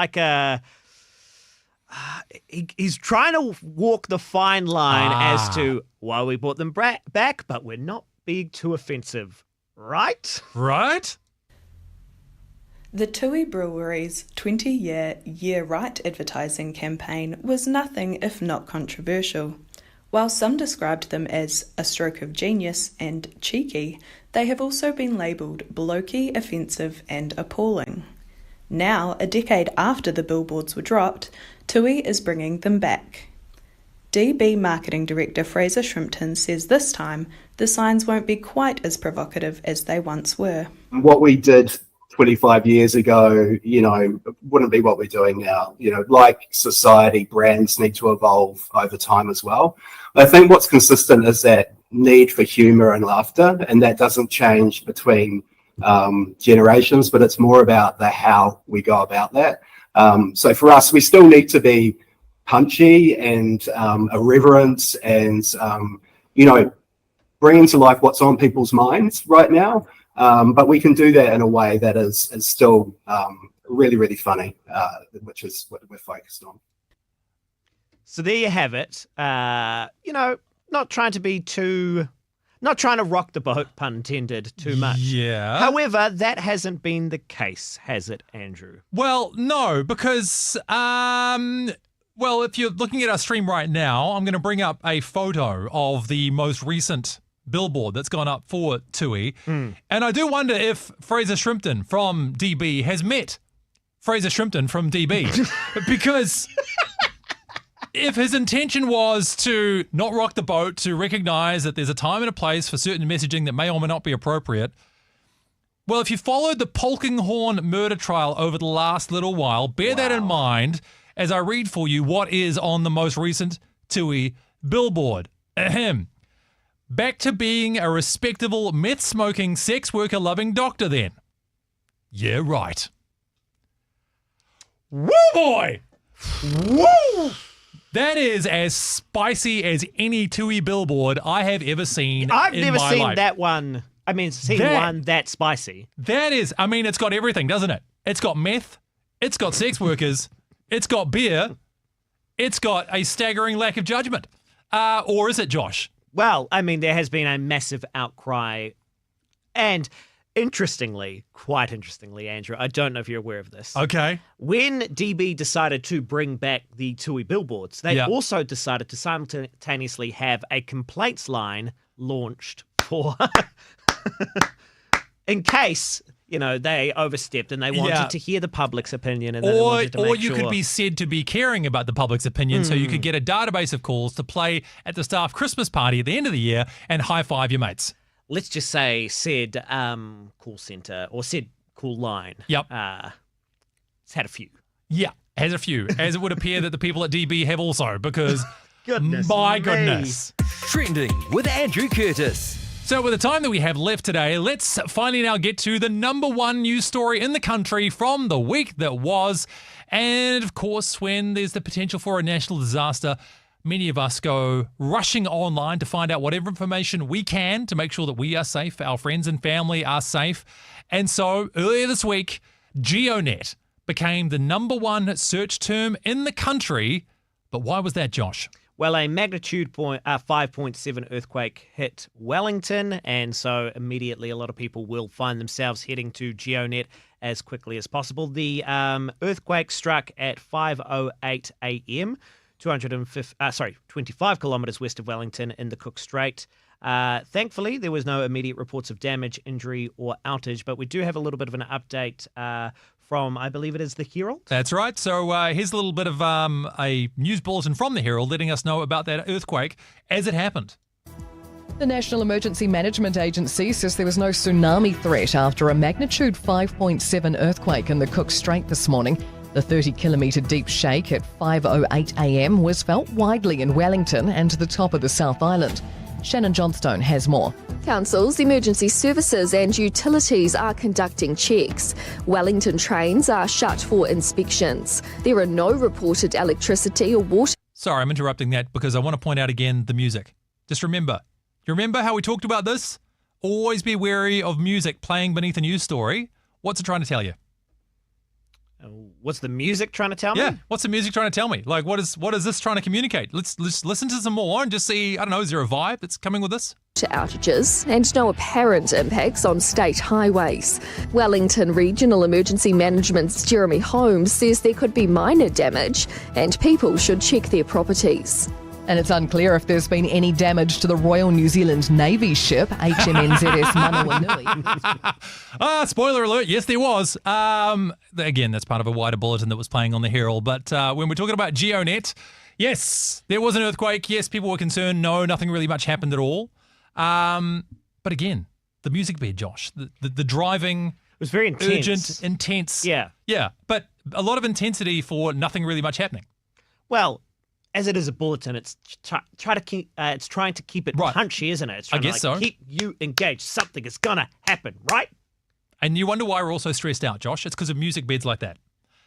he's trying to walk the fine line as to why we brought them back, but we're not being too offensive, right? Right? The Tui Brewery's 20-year Yeah Right advertising campaign was nothing if not controversial. While some described them as a stroke of genius and cheeky, they have also been labelled blokey, offensive and appalling. Now, a decade after the billboards were dropped, Tui is bringing them back. DB Marketing Director Fraser Shrimpton says this time the signs won't be quite as provocative as they once were. What we did 25 years ago, wouldn't be what we're doing now. Like society, brands need to evolve over time as well. I think what's consistent is that need for humor and laughter, and that doesn't change between generations, but it's more about the how we go about that. So for us, we still need to be punchy and irreverent and, bringing to life what's on people's minds right now. But we can do that in a way that is still really, really funny, which is what we're focused on. So there you have it. Not trying to rock the boat, pun intended, too much. Yeah. However, that hasn't been the case, has it, Andrew? Well, no, because, if you're looking at our stream right now, I'm going to bring up a photo of the most recent billboard that's gone up for Tui. And I do wonder if Fraser Shrimpton from DB has met Fraser Shrimpton from DB because if his intention was to not rock the boat, to recognise that there's a time and a place for certain messaging that may or may not be appropriate, well, if you followed the Polkinghorne murder trial over the last little while, bear that in mind as I read for you what is on the most recent Tui billboard. Ahem. Back to being a respectable, meth-smoking, sex worker-loving doctor then. Yeah, right. Woo, boy! Woo! That is as spicy as any Tui billboard I have ever seen I've in never my seen life. that one. I mean, one that spicy. That is, I mean, it's got everything, doesn't it? It's got meth, it's got sex workers, it's got beer, it's got a staggering lack of judgment. Or is it, Josh? Well, I mean, there has been a massive outcry. And interestingly, quite interestingly, Andrew, I don't know if you're aware of this. Okay. When DB decided to bring back the Tui billboards, they also decided to simultaneously have a complaints line launched for in case, you know, they overstepped and they wanted to hear the public's opinion. And they wanted to make you sure. could be said to be caring about the public's opinion, so you could get a database of calls to play at the staff Christmas party at the end of the year and high-five your mates. Let's just say said call center or said call line. Yep. It's had a few. Yeah, has a few, as it would appear that the people at DB have also, because Goodness my me. goodness. Trending with Andrew Curtis. So with the time that we have left today, let's finally now get to the number one news story in the country from the week that was. And of course, when there's the potential for a national disaster, many of us go rushing online to find out whatever information we can to make sure that we are safe, our friends and family are safe. And so earlier this week, GeoNet became the number one search term in the country. But why was that, Josh? Well, a magnitude 5.7 earthquake hit Wellington, and so immediately a lot of people will find themselves heading to GeoNet as quickly as possible. The earthquake struck at 5:08 a.m., 25 kilometres west of Wellington in the Cook Strait. Thankfully, there was no immediate reports of damage, injury, or outage, but we do have a little bit of an update from, I believe it is the Herald. That's right. So here's a little bit of a news bulletin from the Herald letting us know about that earthquake as it happened. The National Emergency Management Agency says there was no tsunami threat after a magnitude 5.7 earthquake in the Cook Strait this morning. The 30-kilometre deep shake at 5:08 a.m. was felt widely in Wellington and the top of the South Island. Shannon Johnstone has more. Councils, emergency services and utilities are conducting checks. Wellington trains are shut for inspections. There are no reported electricity or water. Sorry, I'm interrupting that because I want to point out again the music. Just remember. You remember how we talked about this? Always be wary of music playing beneath a news story. What's it trying to tell you? What's the music trying to tell me? Yeah, what's the music trying to tell me? Like, what is this trying to communicate? Let's listen to some more and just see, I don't know, is there a vibe that's coming with this? Outages and no apparent impacts on state highways. Wellington Regional Emergency Management's Jeremy Holmes says there could be minor damage and people should check their properties. And it's unclear if there's been any damage to the Royal New Zealand Navy ship, HMNZS Manawanui. Spoiler alert, yes there was. Again, that's part of a wider bulletin that was playing on the Herald. But when we're talking about GeoNet, yes, there was an earthquake. Yes, people were concerned. No, nothing really much happened at all. But again, the music bed, Josh, the driving... It was very intense. Urgent, intense. Yeah. Yeah, but a lot of intensity for nothing really much happening. Well, as it is a bulletin, it's it's trying to keep it punchy, isn't it? It's trying to keep you engaged. Something is gonna happen, right? And you wonder why we're all so stressed out, Josh. It's because of music beds like that.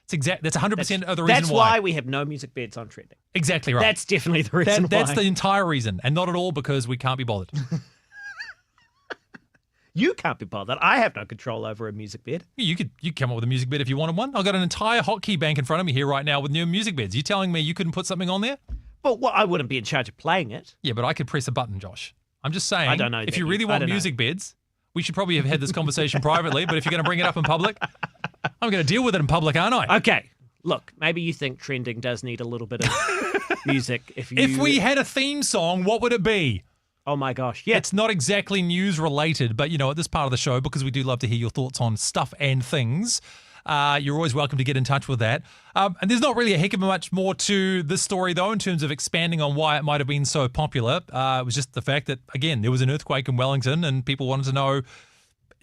That's 100% of the reason why. That's why we have no music beds on Trending. Exactly right. That's definitely the reason why. That's the entire reason, and not at all because we can't be bothered. You can't be bothered. I have no control over a music bed. You could come up with a music bed if you wanted one. I've got an entire hotkey bank in front of me here right now with new music beds. You telling me you couldn't put something on there? But I wouldn't be in charge of playing it. Yeah, but I could press a button, Josh. I'm just saying. I don't know. If you really want music beds, we should probably have had this conversation privately. But if you're going to bring it up in public, I'm going to deal with it in public, aren't I? Okay. Look, maybe you think Trending does need a little bit of music. If we had a theme song, what would it be? Oh my gosh. Yeah. It's not exactly news related, but at this part of the show, because we do love to hear your thoughts on stuff and things, you're always welcome to get in touch with that. And there's not really a heck of much more to this story, though, in terms of expanding on why it might have been so popular. It was just the fact that, again, there was an earthquake in Wellington and people wanted to know,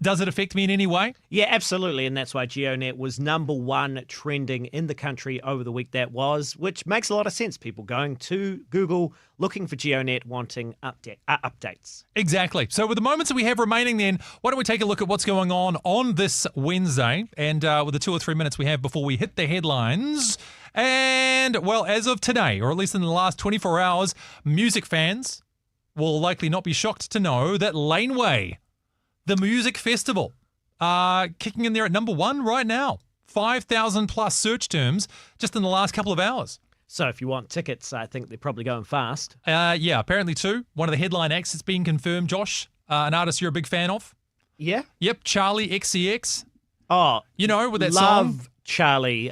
does it affect me in any way? Yeah, absolutely. And that's why GeoNet was #1 trending in the country over the week that was, which makes a lot of sense. People going to Google, looking for GeoNet, wanting updates. Exactly. So with the moments that we have remaining then, why don't we take a look at what's going on this Wednesday? And with the 2 or 3 minutes we have before we hit the headlines. And, well, as of today, or at least in the last 24 hours, music fans will likely not be shocked to know that Laneway, the music festival, kicking in there at #1 right now. 5,000 plus search terms just in the last couple of hours. So if you want tickets, I think they're probably going fast. Yeah, apparently too. One of the headline acts that's been confirmed, Josh, an artist you're a big fan of. Yeah? Yep, Charlie XCX. Oh. With that love song. Charlie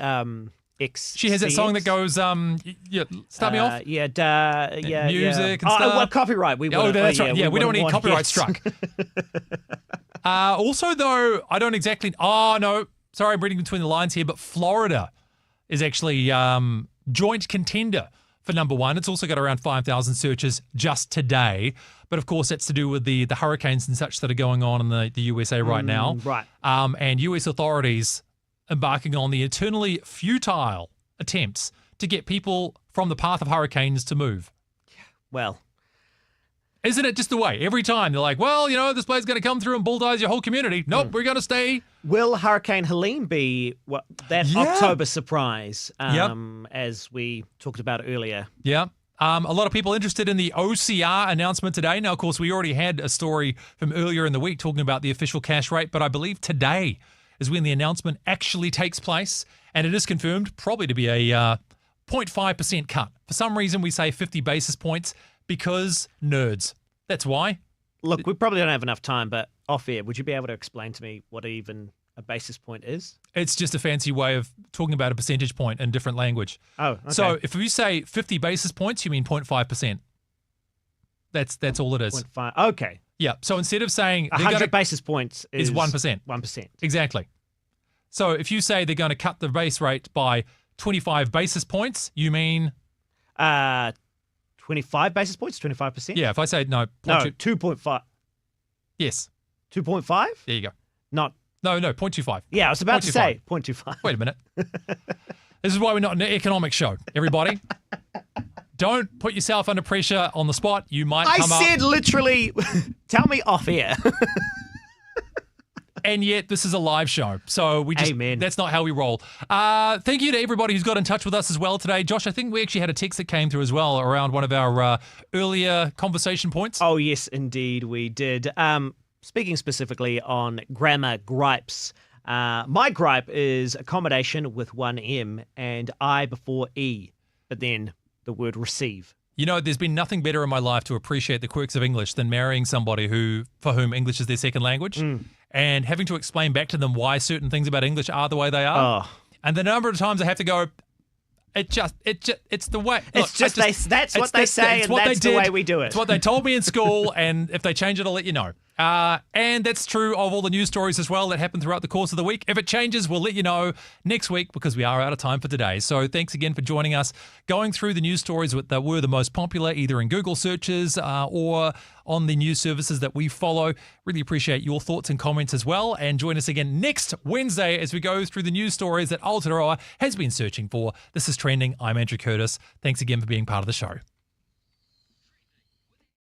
X. She has that song that goes, start me off. Yeah, music and stuff. Well, copyright. We that's right. Yeah, we don't need copyright yes. struck. Also, though, I don't exactly. Oh no, sorry, I'm reading between the lines here, but Florida is actually joint contender for #1. It's also got around 5,000 searches just today. But of course, that's to do with the hurricanes and such that are going on in the USA right now. Right. And US authorities embarking on the eternally futile attempts to get people from the path of hurricanes to move. Well, isn't it just the way? Every time they're like, well, this blade's going to come through and bulldoze your whole community. Nope, we're going to stay. Will Hurricane Helene be that October surprise, as we talked about earlier? Yeah. A lot of people interested in the OCR announcement today. Now, of course, we already had a story from earlier in the week talking about the official cash rate, but I believe today is when the announcement actually takes place, and it is confirmed probably to be a 0.5% cut. For some reason, we say 50 basis points because nerds. That's why. Look, we probably don't have enough time, but off air, would you be able to explain to me what even a basis point is? It's just a fancy way of talking about a percentage point in different language. Oh, okay. So if you say 50 basis points, you mean 0.5%. That's all it is. 0.5. Okay. Yeah. So instead of saying 100 basis points is 1%. 1%. Exactly. So if you say they're going to cut the base rate by 25 basis points, you mean 25 basis points, 25%? Yeah, if I say no, 2.5. Yes. 2.5? There you go. No, 0.25. Yeah, I was about 0.25. to say 0.25. Wait a minute. This is why we're not an economic show, everybody. Don't put yourself under pressure on the spot. You might come up. I said literally, tell me off air. And yet this is a live show. So that's not how we roll. Thank you to everybody who's got in touch with us as well today. Josh, I think we actually had a text that came through as well around one of our earlier conversation points. Oh, yes, indeed we did. Speaking specifically on grammar gripes, my gripe is accommodation with one M and I before E, but then the word receive. There's been nothing better in my life to appreciate the quirks of English than marrying somebody for whom English is their second language and having to explain back to them why certain things about English are the way they are. Oh. And the number of times I have to go, it's the way. That's what they say, and that's the way we do it. It's what they told me in school, and if they change it, I'll let you know. And that's true of all the news stories as well that happen throughout the course of the week. If it changes, we'll let you know next week because we are out of time for today. So thanks again for joining us, going through the news stories that were the most popular, either in Google searches or on the news services that we follow. Really appreciate your thoughts and comments as well. And join us again next Wednesday as we go through the news stories that Aotearoa has been searching for. This is Trending. I'm Andrew Curtis. Thanks again for being part of the show.